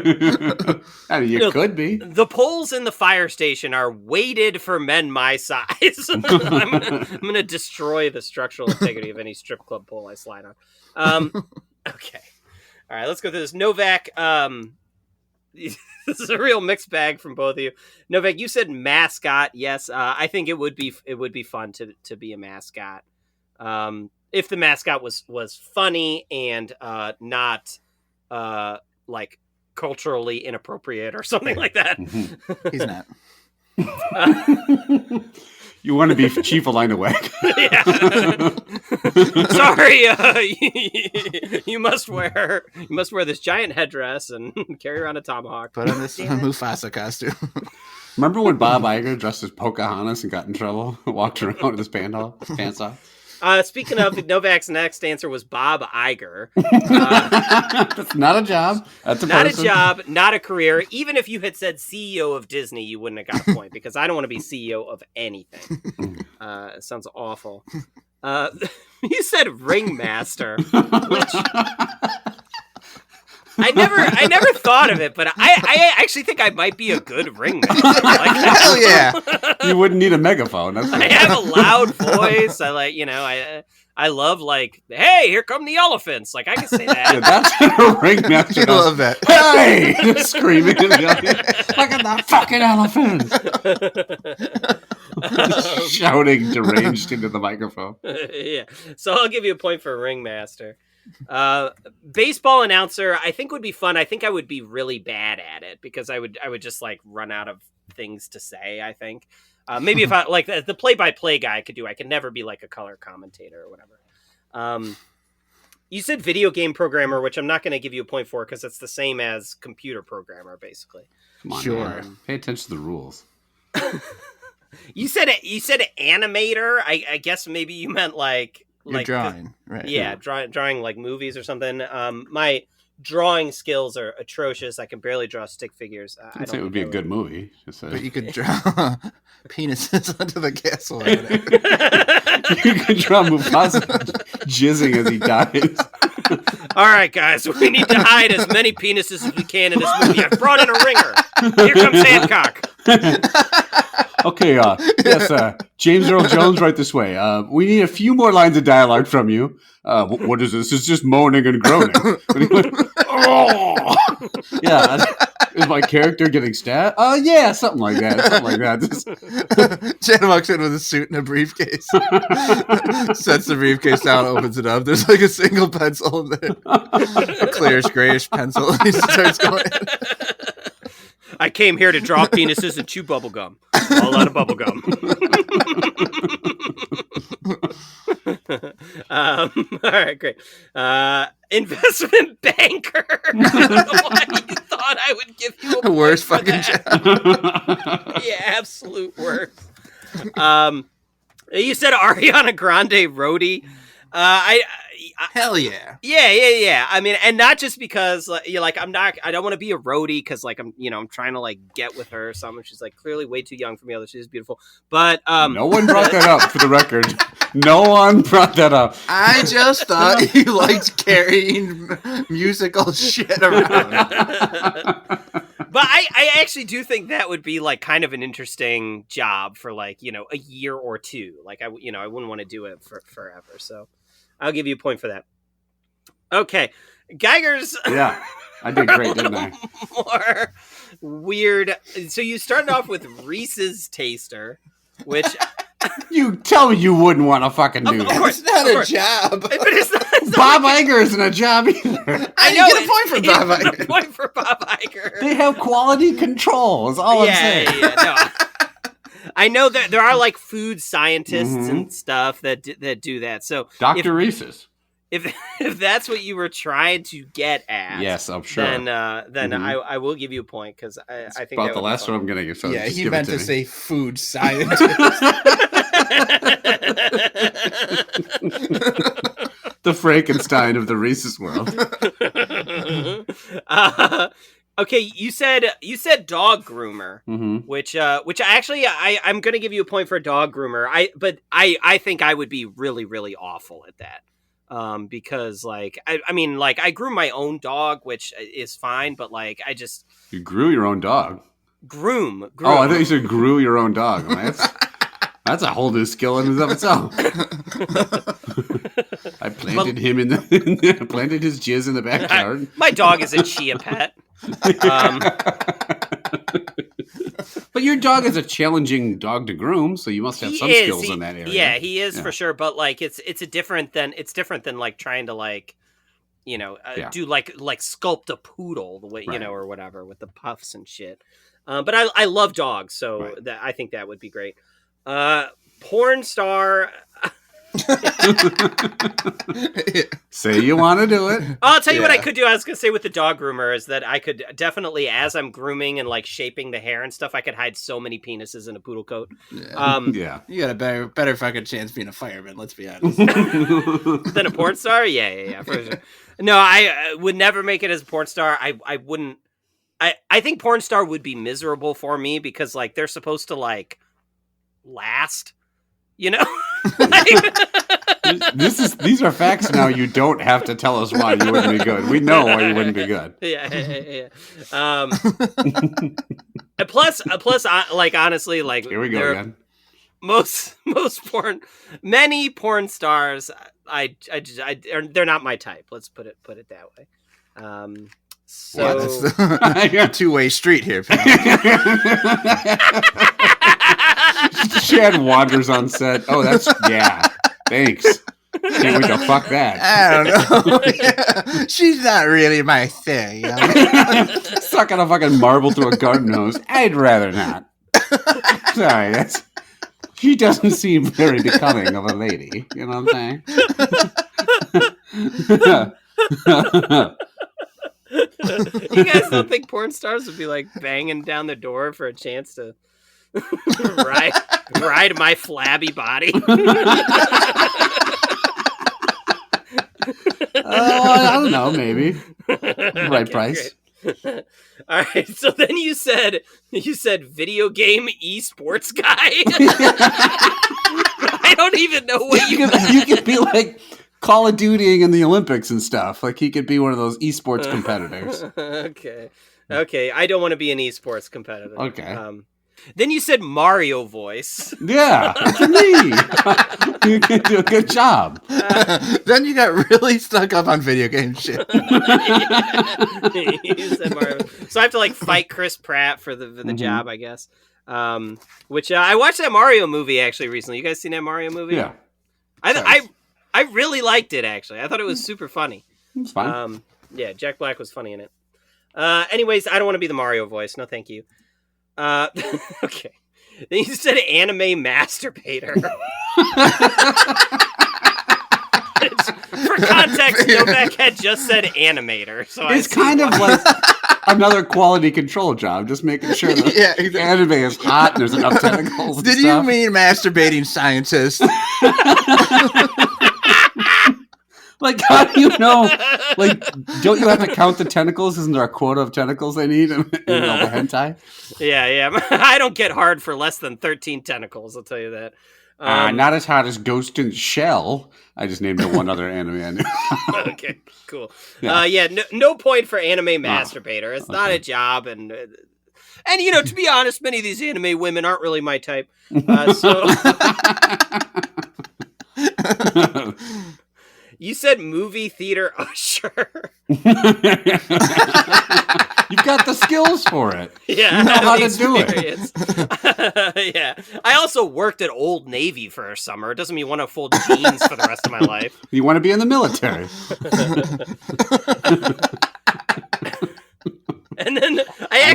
I mean, you could be. The poles in the fire station are weighted for men my size. I'm gonna destroy the structural integrity of any strip club pole I slide on. Okay. All right, let's go through this. Novak, this is a real mixed bag from both of you. Novak, you said mascot. Yes, I think it would be fun to be a mascot. If the mascot was funny and not like culturally inappropriate or something like that. He's not. You want to be Chief Alina Yeah. Sorry, you must wear this giant headdress and carry around a tomahawk. Put on this Mufasa costume. Remember when Bob Iger dressed as Pocahontas and got in trouble? Walked around with his pants off? Speaking of, Novak's next answer was Bob Iger. That's not a job. That's a not person. a job, not a career. Even if you had said CEO of Disney, you wouldn't have got a point because I don't want to be CEO of anything. It sounds awful. You said ringmaster, which I never thought of it, but I actually think I might be a good ringmaster. Like, Hell yeah! You wouldn't need a megaphone. That's I have a loud voice. I like, I love like, hey, here come the elephants. Like I can say that. Yeah, that's what a ringmaster I does. love that. Hey! Just screaming and yelling. Look at that fucking elephant! Shouting deranged into the microphone. Yeah. So I'll give you a point for ringmaster. Baseball announcer, I think would be fun. I think I would be really bad at it because I would just like run out of things to say. I think maybe if I like the play-by-play guy I could never be like a color commentator or whatever. You said video game programmer, which I'm not going to give you a point for because it's the same as computer programmer, basically. Come on, Sure. man. Pay attention to the rules. You said animator. I guess maybe you meant like You're drawing, right? Yeah, drawing like movies or something. My drawing skills are atrocious. I can barely draw stick figures. I don't say it would be a good movie. Just But you could draw penises onto the castle. Or whatever. you could draw Mufasa jizzing as he dies. All right, guys, we need to hide as many penises as we can in this movie. I've brought in a ringer. Here comes Hancock. Okay, yes, James Earl Jones, right this way. We need a few more lines of dialogue from you. What is this? It's just moaning and groaning. Oh! Yeah, is my character getting stabbed? Yeah, something like that. Jan walks in with a suit and a briefcase. Sets the briefcase down, opens it up. There's like a single pencil in there. A clearish, grayish pencil. And he starts going. I came here to draw penises and chew bubblegum. All out of bubblegum. All right, great. Investment banker. I don't know why you thought I would give you a Worst point for fucking that. job. Yeah, absolute worst. You said Ariana Grande roadie. Hell yeah. Yeah. I mean, and not just because you're like, I don't want to be a roadie because like I'm trying to like get with her or something. She's like clearly way too young for me, although she's beautiful. But no one brought that up for the record. No one brought that up. I just thought you liked carrying musical shit around. But I actually do think that would be like kind of an interesting job for like, a year or two. Like I wouldn't want to do it for forever. So I'll give you a point for that. Okay. Geiger's. Yeah. I did great, didn't I? More weird. So you started off with Reese's Taster, which. You tell me you wouldn't want to fucking do Of that. course, It's not of a course. job. But it's not Bob Iger isn't a job either. I know, get a point for Bob A Iger. point for Bob Iger. They have quality control, is all I'm saying. No. I know that there are like food scientists and stuff that do that. So Dr. Reese's. if that's what you were trying to get at, Yes, I'm sure. then I will give you a point because I think About that the would be last fun. one I'm going to get. So Yeah, just he give meant it to me. say food scientist. The Frankenstein of the Reese's world. Okay, you said dog groomer, which I'm going to give you a point for dog groomer. I think I would be really, really awful at that. Because like I mean like I grew my own dog, which is fine, but like I just You grew your own dog. groom. Oh, I thought you said grew your own dog. I'm like, that's a whole new skill in and of itself. I planted him planted his jizz in the backyard. My dog is a chia pet. But your dog is a challenging dog to groom, so you must have some skills in that area. Yeah, he is for sure. But like, it's different than like trying to like, do like sculpt a poodle the way or whatever with the puffs and shit. But I love dogs, so that I think that would be great. Porn star. Say you want to do it. I'll tell you what I could do. I was going to say with the dog groomer is that I could definitely, as I'm grooming and like shaping the hair and stuff, I could hide so many penises in a poodle coat. Yeah. You got a better fucking chance being a fireman, let's be honest. Than a porn star? Yeah, for sure. No, I would never make it as a porn star. I wouldn't. I think porn star would be miserable for me because like they're supposed to like last. You know, like, These are facts now. You don't have to tell us why you wouldn't be good. We know why you wouldn't be good. yeah. And plus, like honestly, like Here we go again. Most many porn stars, they're not my type. Let's put it that way. So Well, that's a two-way street here, pal. Chad wanders on set. Oh, thanks. Can't wait to fuck that. I don't know. Yeah. She's not really my thing. Sucking a fucking marble through a garden hose. I'd rather not. Sorry, she doesn't seem very becoming of a lady. You know what I'm saying? You guys don't think porn stars would be like banging down the door for a chance to ride my flabby body? I don't know, maybe. Right price. Great. All right, so then you said video game esports guy. I don't even know what you could be like Call of Duty in the Olympics and stuff. Like he could be one of those esports competitors. Okay. I don't want to be an esports competitor. Okay. Then you said Mario voice. Yeah, it's me. You can do a good job. Then you got really stuck up on video game shit. You said Mario. So I have to like fight Chris Pratt for the job, I guess. Which I watched that Mario movie actually recently. You guys seen that Mario movie? Yeah. I really liked it actually. I thought it was super funny. It's fine. Yeah, Jack Black was funny in it. Anyways, I don't want to be the Mario voice. No, thank you. Okay. Then you said anime masturbator. For context, Novak had just said animator, so it's kind of like another quality control job, just making sure that exactly. Anime is hot and there's enough tentacles. Did you mean masturbating scientist? Like, how do you know? Like, don't you have to count the tentacles? Isn't there a quota of tentacles they need in all the hentai? Yeah. I don't get hard for less than 13 tentacles, I'll tell you that. Not as hot as Ghost in the Shell. I just named it one other anime I knew. Okay, cool. Yeah, no point for anime masturbator. It's not a job, and you know, to be honest, many of these anime women aren't really my type. So you said movie theater usher. You've got the skills for it. Yeah, you know how to do it. Yeah. I also worked at Old Navy for a summer. It doesn't mean you want to fold jeans for the rest of my life. You want to be in the military. And then I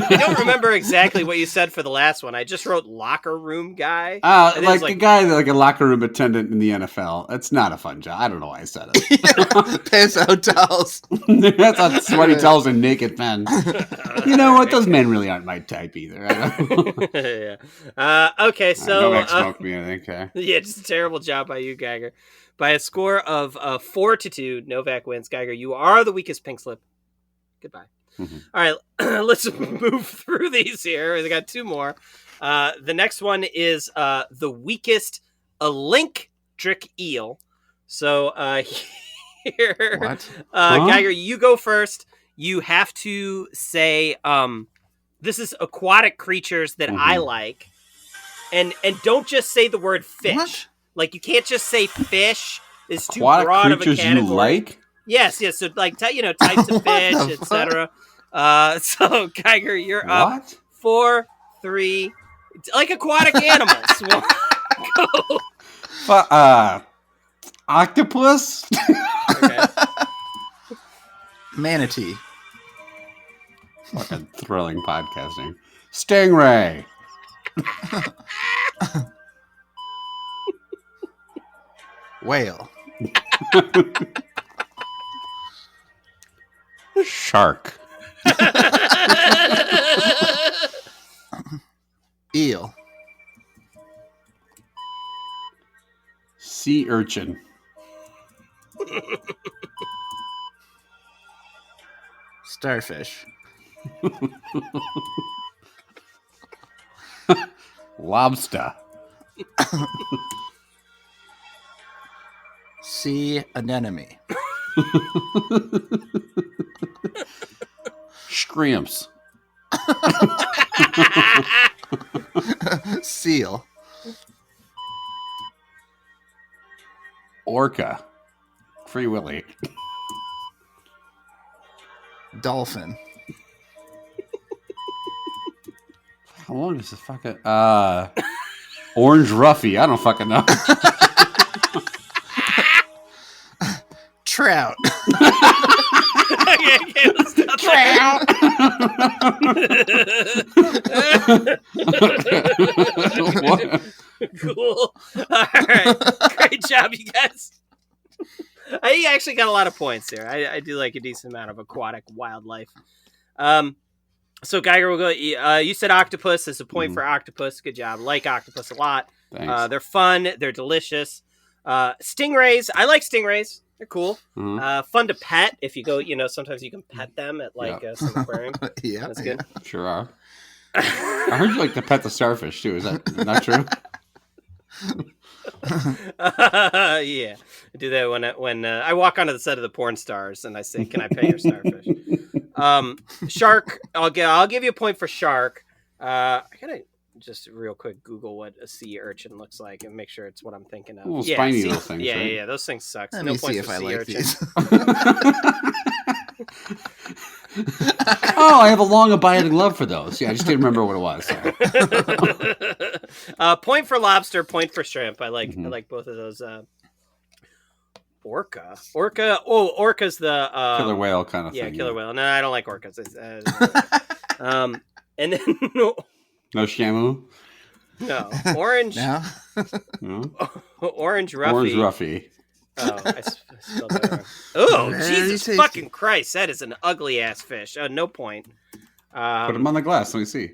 don't remember exactly what you said for the last one. I just wrote locker room guy. Like the guy, like a locker room attendant in the NFL. It's not a fun job. I don't know why I said it. Pass out towels. That's not sweaty towels and naked men. You know what? Those men really aren't my type either. Yeah. Okay, so Novak smoked me, I think. Yeah, just a terrible job by you, Geiger. By a score of 4-2, Novak wins. Geiger, you are the weakest pink slip. Goodbye. Mm-hmm. All right, let's move through these here. We got two more. The next one is the weakest electric eel. So here, what? Geiger, you go first. You have to say this is aquatic creatures that I like, and don't just say the word fish. What? Like you can't just say fish. It's too aquatic broad of a creatures category. You like? Yes. So like types of fish, etc. So Geiger, you're up. 4, 3, like aquatic animals. Go. Octopus. Okay. Manatee. Fucking thrilling podcasting. Stingray. Whale. Shark. Eel. Sea urchin. Starfish. Lobster. Sea anemone. Scrimps. Seal. Orca. Free Willy. Dolphin. How long is this fucking Orange Ruffy? I don't fucking know. Trout. Okay, let's stop What? Cool. All right. Great job, you guys. I actually got a lot of points here. I do like a decent amount of aquatic wildlife. So Geiger will go. You said octopus. There's a point for octopus. Good job. Like octopus a lot. Thanks. They're fun. They're delicious. Stingrays. I like stingrays. They're cool. Fun to pet. If you go, sometimes you can pet them at some aquarium. Yeah, That's good. Sure are. I heard you like to pet the starfish too. Is that not true? Yeah, I do that when I walk onto the set of the porn stars and I say, "Can I pet your starfish?" Shark. I'll give you a point for shark. I gotta just real quick Google what a sea urchin looks like and make sure it's what I'm thinking of. Little spiny sea, little things. Yeah, right? yeah, those things suck. Let No me points see if for I sea like urchin. these. Oh, I have a long abiding love for those. Yeah, I just didn't remember what it was. Sorry. Point for lobster. Point for shrimp. I like both of those. Orca. Oh, orca's the Killer whale kind of yeah, thing. killer whale. No, I don't like orcas. And then No Shamu? no orange. Now, No? Orange Ruffy. Orange Ruffy. Oh, I spelled that wrong. Oh, Very Jesus tasty. fucking Christ! That is an ugly ass fish. No point. Put them on the glass. Let me see.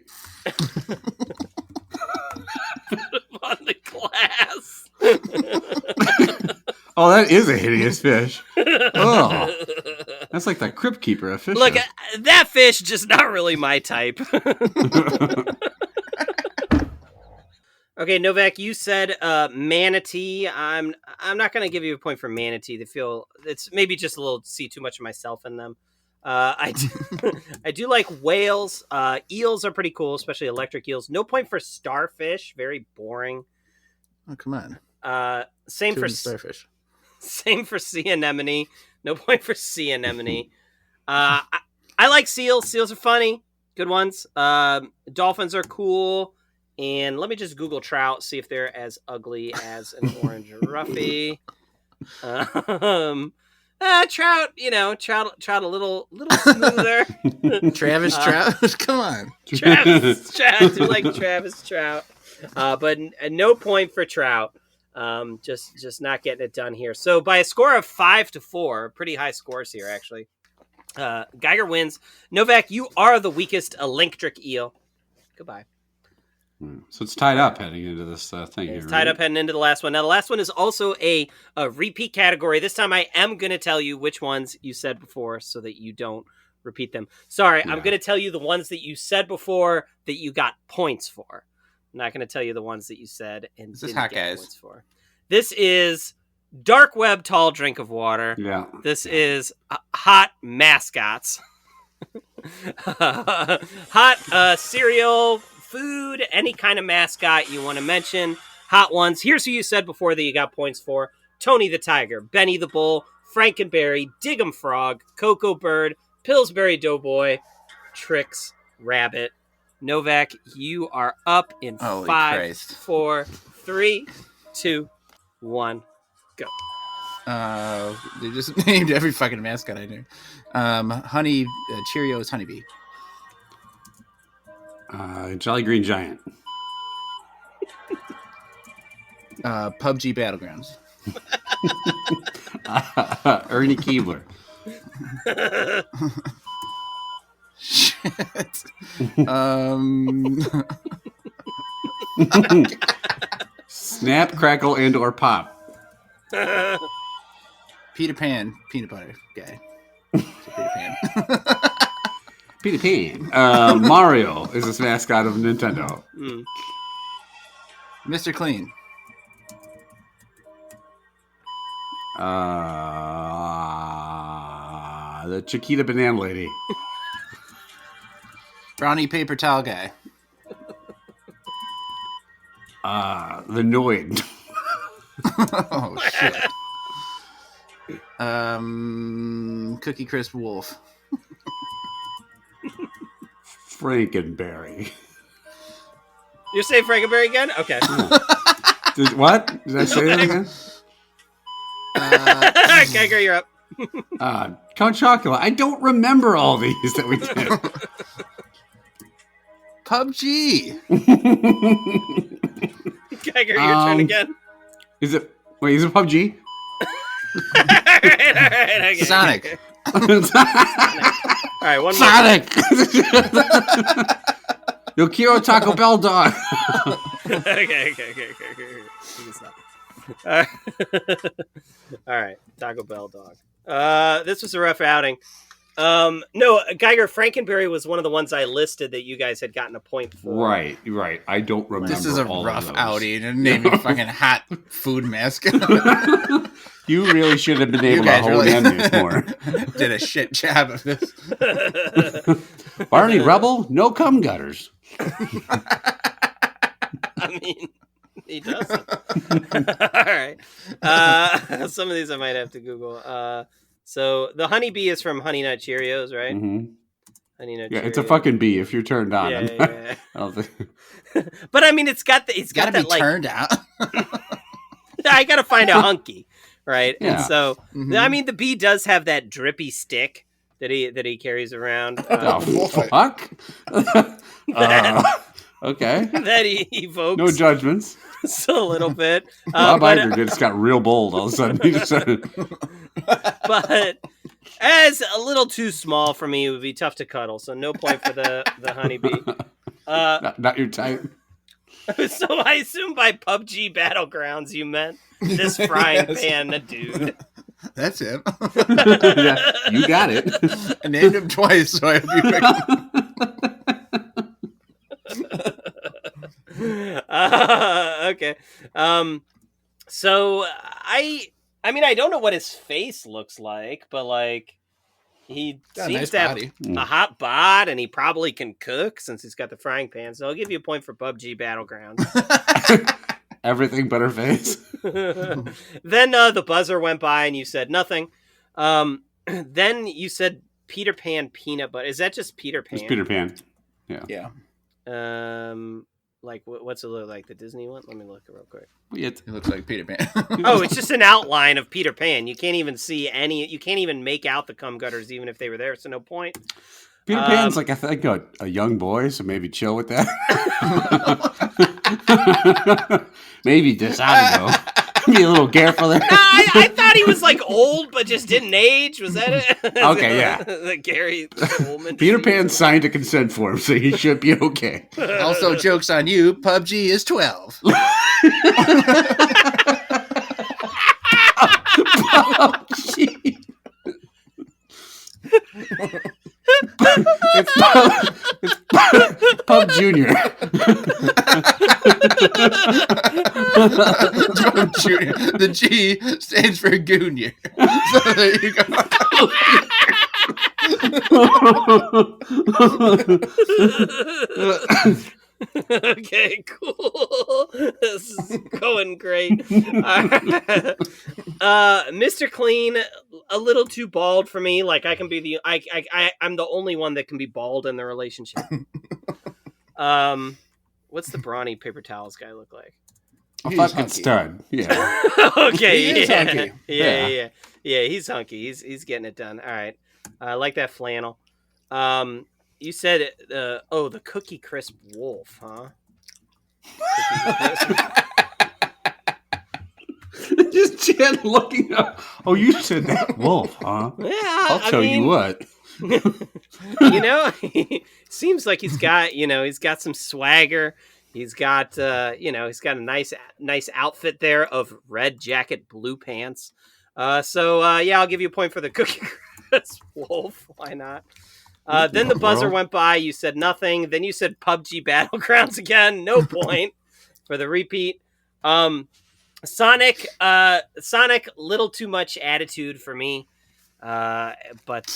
On the glass. Oh, that is a hideous fish. Oh, that's like the crypt keeper of fish. Look, that fish just not really my type. Okay, Novak, you said manatee. I'm not going to give you a point for manatee. They feel it's maybe just a little see too much of myself in them. I do like whales. Eels are pretty cool, especially electric eels. No point for starfish. Very boring. oh come on. Same for starfish. Same for sea anemone. No point for sea anemone. I like seals. Seals are funny. Good ones. Dolphins are cool. And let me just Google trout, see if they're as ugly as an orange Ruffy. Trout, trout a little smoother. Travis Trout? Come on. Travis Trout. I do like Travis Trout. But no point for trout. Just not getting it done here. So by a score of 5-4, pretty high scores here, actually. Geiger wins. Novak, you are the weakest electric eel. Goodbye. So it's tied up heading into this thing. It's here, tied right? up heading into the last one. Now, the last one is also a repeat category. This time I am going to tell you which ones you said before so that you don't repeat them. Sorry, I'm going to tell you the ones that you said before that you got points for. I'm not going to tell you the ones that you said and This is didn't hot, get guys. points for. This is dark web tall drink of water. Yeah. This is hot mascots. Hot cereal, food, any kind of mascot you want to mention. Hot ones. Here's who you said before that you got points for. Tony the Tiger, Benny the Bull, Frankenberry, Diggum Frog, Cocoa Bird, Pillsbury Doughboy, Trix Rabbit. Novak, you are up in Holy 5, Christ. 4, 3, 2, 1. They just named every fucking mascot I knew. Honey, Cheerios, Honeybee. Jolly Green Giant. PUBG Battlegrounds. Ernie Keebler. Shit. Snap, Crackle, and or Pop. Peter Pan, peanut butter guy. So Peter Pan. Peter Pan. Mario is this mascot of Nintendo. Mr. Clean. The Chiquita Banana Lady. Brownie paper towel guy. The Noid. Oh shit. Cookie Crisp Wolf. Frankenberry. You say Frankenberry again? Okay. What? Did I say that again? Geiger, you're up. Count Chocula. I don't remember all these that we did. PUBG. Geiger, your turn again. Is it PUBG? all right, okay. Sonic. All right, one more. Sonic. Yokiro Taco Bell dog. okay. You can stop. All right, Taco Bell dog. This was a rough outing. No, Geiger, Frankenberry was one of the ones I listed that you guys had gotten a point for. Right. I don't remember. This is a all rough of those. outing and naming fucking hot food mask. You really should have been able to hold in this more. Did a shit job of this. Barney Rubble, no cum gutters. I mean, he doesn't. All right. Some of these I might have to Google. So the honeybee is from Honey Nut Cheerios, right? Mm-hmm. Honey Nut Yeah, Cheerios. it's a fucking bee if you're turned on. Yeah. I don't think... But I mean, it's got that Gotta be like turned out. I gotta find a hunky, right? Yeah. And so Mhm. I mean, the bee does have that drippy stick that he carries around. Oh, fuck? Okay. That he evokes No judgments. just a little bit. Bob But Iger just got real bold all of a sudden. He just started... but as a little too small for me, it would be tough to cuddle. So no point for the honeybee. not your type. So I assume by PUBG Battlegrounds you meant this frying Yes. pan dude. That's him. Yeah, you got it. I named him twice, so I hope you picked him. Okay. So I mean, I don't know what his face looks like, but like he Got a seems nice to have body. a hot bod, and he probably can cook since he's got the frying pan. So I'll give you a point for PUBG Battlegrounds. Everything but her face. Then the buzzer went by, and you said nothing. Then you said Peter Pan peanut butter. Is that just Peter Pan? It's Peter Pan. Yeah. Like what's it look like? The Disney one? Let me look real quick. It, He looks like Peter Pan. Oh, it's just an outline of Peter Pan. You can't even see any. You can't even make out the cum gutters, even if they were there. So no point. Peter Pan's like, I think, a young boy, so maybe chill with that. Maybe Desado. Be a little careful there. No, I thought he was like old, but just didn't age. Was that it? Okay, yeah. The Gary Coleman. Peter Pan signed a consent form, so he should be okay. Also, joke's on you. PUBG is 12. It's Pub Junior. Junior. The G stands for Goonier. So there you go. Okay, cool. This is going great. Mr. Clean, a little too bald for me. Like I'm the only one that can be bald in the relationship. What's the brawny paper towels guy look like? A He's fucking hunky. stud. Yeah. Okay, He is yeah. hunky. Yeah, he's hunky. He's getting it done. All right, I like that flannel. You said the Cookie Crisp Wolf, huh? Just Chad looking up. Oh, you said that wolf, huh? Yeah, I'll tell you what. Seems like he's got some swagger. He's got he's got a nice outfit there of red jacket, blue pants. I'll give you a point for the Cookie Crisp Wolf. Why not? Then the buzzer went by. You said nothing. Then you said PUBG Battlegrounds again. No point for the repeat. Sonic, little too much attitude for me. But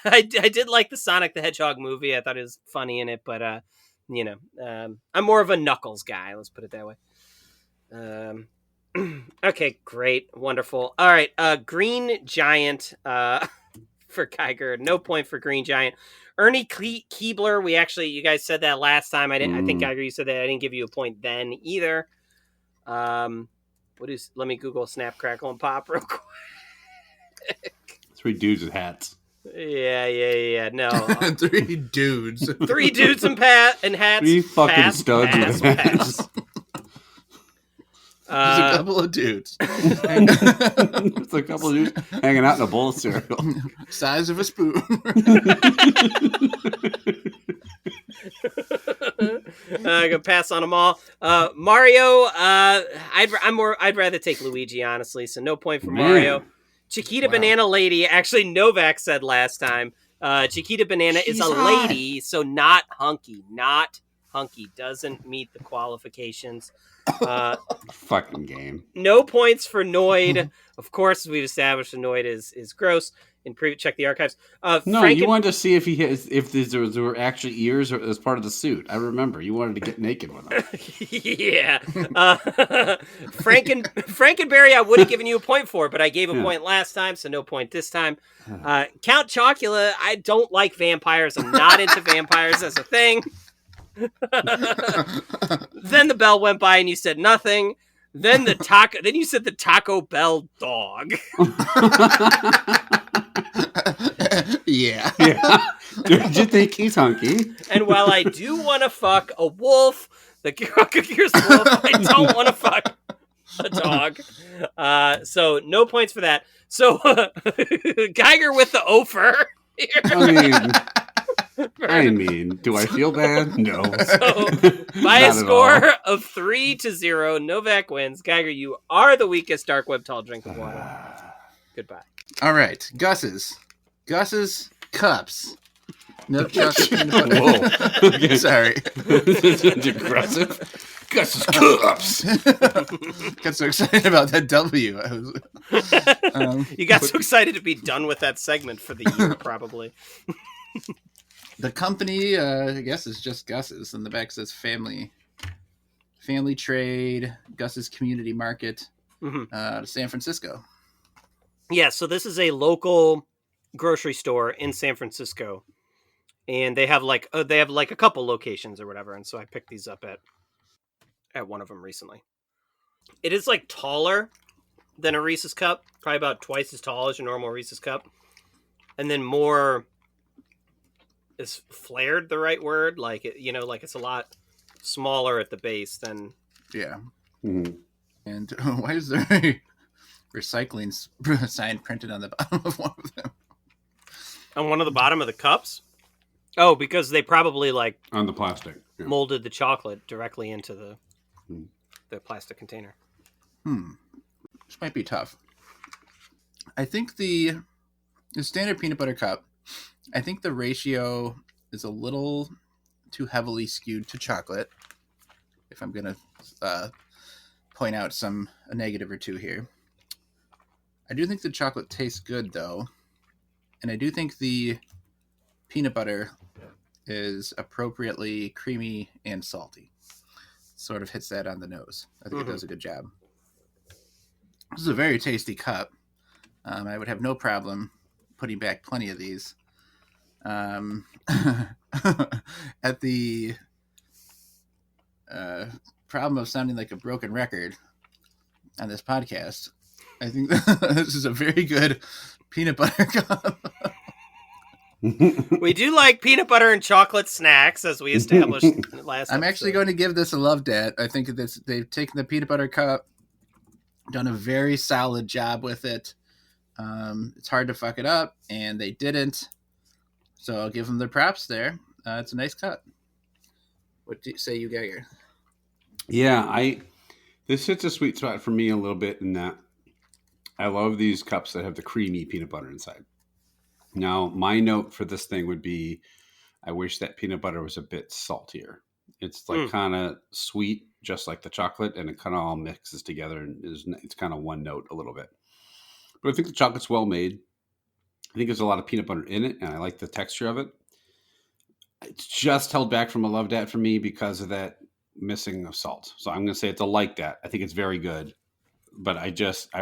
I did like the Sonic the Hedgehog movie. I thought it was funny in it, but I'm more of a Knuckles guy. Let's put it that way. Okay, great, wonderful. All right, Green Giant for Geiger. No point for Green Giant. Ernie Keebler. You guys said that last time. I think Geiger, you said that. I didn't give you a point then either. Let me Google Snap, Crackle, and Pop real quick. 3 dudes with hats. Yeah. No. 3 dudes. 3 dudes and hats. 3 fucking studs with hats. There's a couple of dudes. There's a couple of dudes hanging out in a bowl of cereal. Size of a spoon. I'm gonna pass on them all. Mario, I'd rather take Luigi, honestly, so no point for Mario. Chiquita Banana Lady, actually Novak said last time, Chiquita Banana is a lady, so not hunky. Not hunky. Doesn't meet the qualifications. Fucking game. No points for Noid. Of course, we've established the Noid is gross. Check the archives. You wanted to see if there were actually ears or as part of the suit. I remember you wanted to get naked with them. Yeah. Frankenberry, I would have given you a point for, but I gave a point last time, so no point this time. Count Chocula, I don't like vampires. I'm not into vampires as a thing. Then the bell went by and you said nothing. Then you said the Taco Bell dog. Yeah. Did you think he's hunky? And while I do want to fuck a wolf, the Gears wolf, I don't want to fuck a dog. So no points for that. So Geiger with the Ofer. I mean, do I feel bad? No. So, by a score of 3-0, Novak wins. Geiger, you are the weakest dark web tall drink of water. Goodbye. All right, Gus's cups. No chocolate peanut butter. Whoa. Okay. Sorry. This is aggressive. Gus's cups. Got so excited about that W. You got so excited to be done with that segment for the year, probably. The company, I guess, is just Gus's. And the back says family trade, Gus's community market, San Francisco. Yeah, so this is a local grocery store in San Francisco, and they have like a couple locations or whatever. And so I picked these up at one of them recently. It is like taller than a Reese's cup, probably about twice as tall as your normal Reese's cup, and then more. Is flared the right word? Like like it's a lot smaller at the base than. Yeah. Mm-hmm. And why is there a recycling sign printed on the bottom of one of them? On one of the bottom of the cups? Oh, because they probably on the plastic molded the chocolate directly into the plastic container. This might be tough. I think the standard peanut butter cup. I think the ratio is a little too heavily skewed to chocolate. If I'm going to point out a negative or two here. I do think the chocolate tastes good, though. And I do think the peanut butter is appropriately creamy and salty. Sort of hits that on the nose. I think it does a good job. This is a very tasty cup. I would have no problem putting back plenty of these. At the problem of sounding like a broken record on this podcast, I think this is a very good peanut butter cup. We do like peanut butter and chocolate snacks, as we established last I'm episode. actually going to give this a love dat. I think they've taken the peanut butter cup, done a very solid job with it. It's hard to fuck it up, and they didn't. So I'll give them their props there. It's a nice cut. What do you say, you Geiger? Yeah, this hits a sweet spot for me a little bit in that I love these cups that have the creamy peanut butter inside. Now, my note for this thing would be, I wish that peanut butter was a bit saltier. It's like kind of sweet, just like the chocolate, and it kind of all mixes together, and it's kind of one note a little bit. But I think the chocolate's well made. I think there's a lot of peanut butter in it, and I like the texture of it. It's just held back from a love dat for me because of that missing of salt. So I'm going to say it's a like that. I think it's very good, but I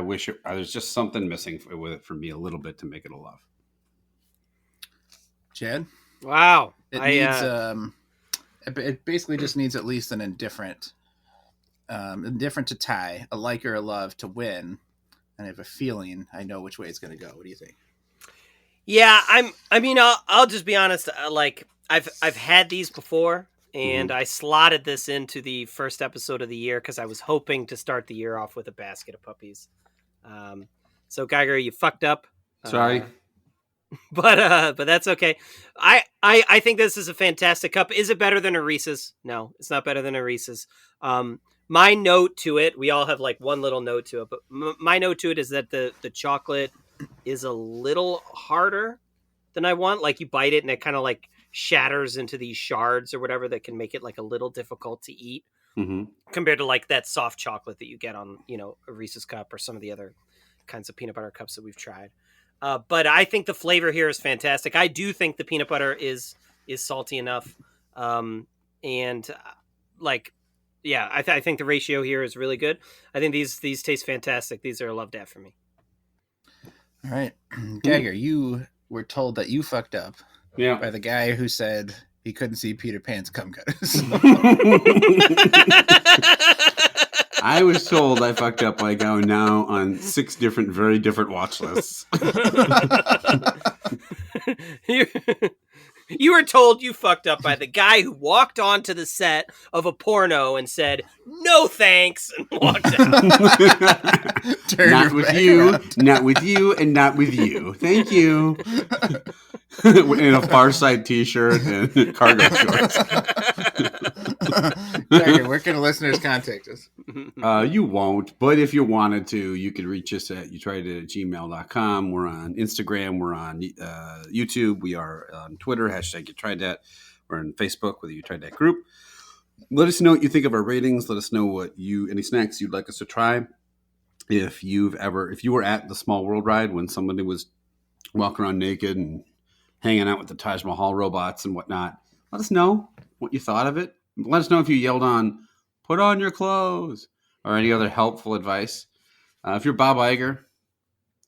wish there's just something missing with it for me a little bit to make it a love. Chad? Wow. It basically just needs at least an indifferent to tie, a like or a love to win. And I have a feeling I know which way it's going to go. What do you think? Yeah, I'll just be honest. Like I've had these before, and I slotted this into the first episode of the year because I was hoping to start the year off with a basket of puppies. So Geiger, you fucked up. Sorry. But that's okay. I think this is a fantastic cup. Is it better than a Reese's? No, it's not better than a Reese's. My note to it, we all have like one little note to it, but my note to it is that the chocolate is a little harder than I want. Like you bite it and it kind of like shatters into these shards or whatever that can make it like a little difficult to eat compared to like that soft chocolate that you get on, a Reese's cup or some of the other kinds of peanut butter cups that we've tried. But I think the flavor here is fantastic. I do think the peanut butter is salty enough. I think the ratio here is really good. I think these taste fantastic. These are a love dat for me. All right. Geiger, you were told that you fucked up by the guy who said he couldn't see Peter Pan's cum cutters. I was told I fucked up by going now on 6 different, very different watch lists. You were told you fucked up by the guy who walked onto the set of a porno and said, "No thanks," and walked out. Not with you, not with you, and not with you. Thank you. In a Far Side t-shirt and cargo shorts. Where can listeners contact us? You won't, but if you wanted to, you could reach us at youtrydat@gmail.com. We're on Instagram. We're on YouTube. We are on Twitter, #YouTriedThat. We're on Facebook with the You Tried That group. Let us know what you think of our ratings. Let us know any snacks you'd like us to try. If you were at the Small World ride when somebody was walking around naked and hanging out with the Taj Mahal robots and whatnot, let us know what you thought of it. Let us know if you yelled on, "Put on your clothes," or any other helpful advice. If you're Bob Iger,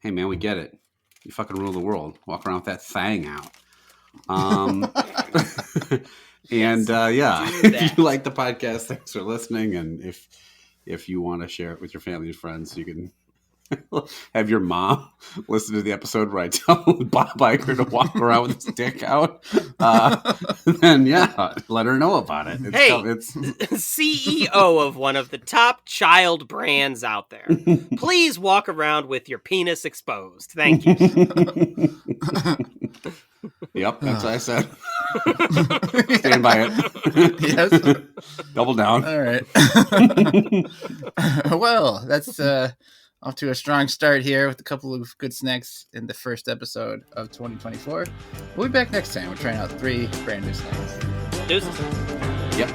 hey man, we get it. You fucking rule the world. Walk around with that thing out. If you like the podcast, thanks for listening. And if you want to share it with your family and friends, you can have your mom listen to the episode where I tell Bob Iger to walk around with his dick out. Then let her know about it. It's CEO of one of the top child brands out there. Please walk around with your penis exposed. Thank you. Yep, that's what I said. Stand by it. Yes. Double down. All right. Well, that's off to a strong start here with a couple of good snacks in the first episode of 2024. We'll be back next time. We're trying out 3 brand new snacks. Deuces. Yep.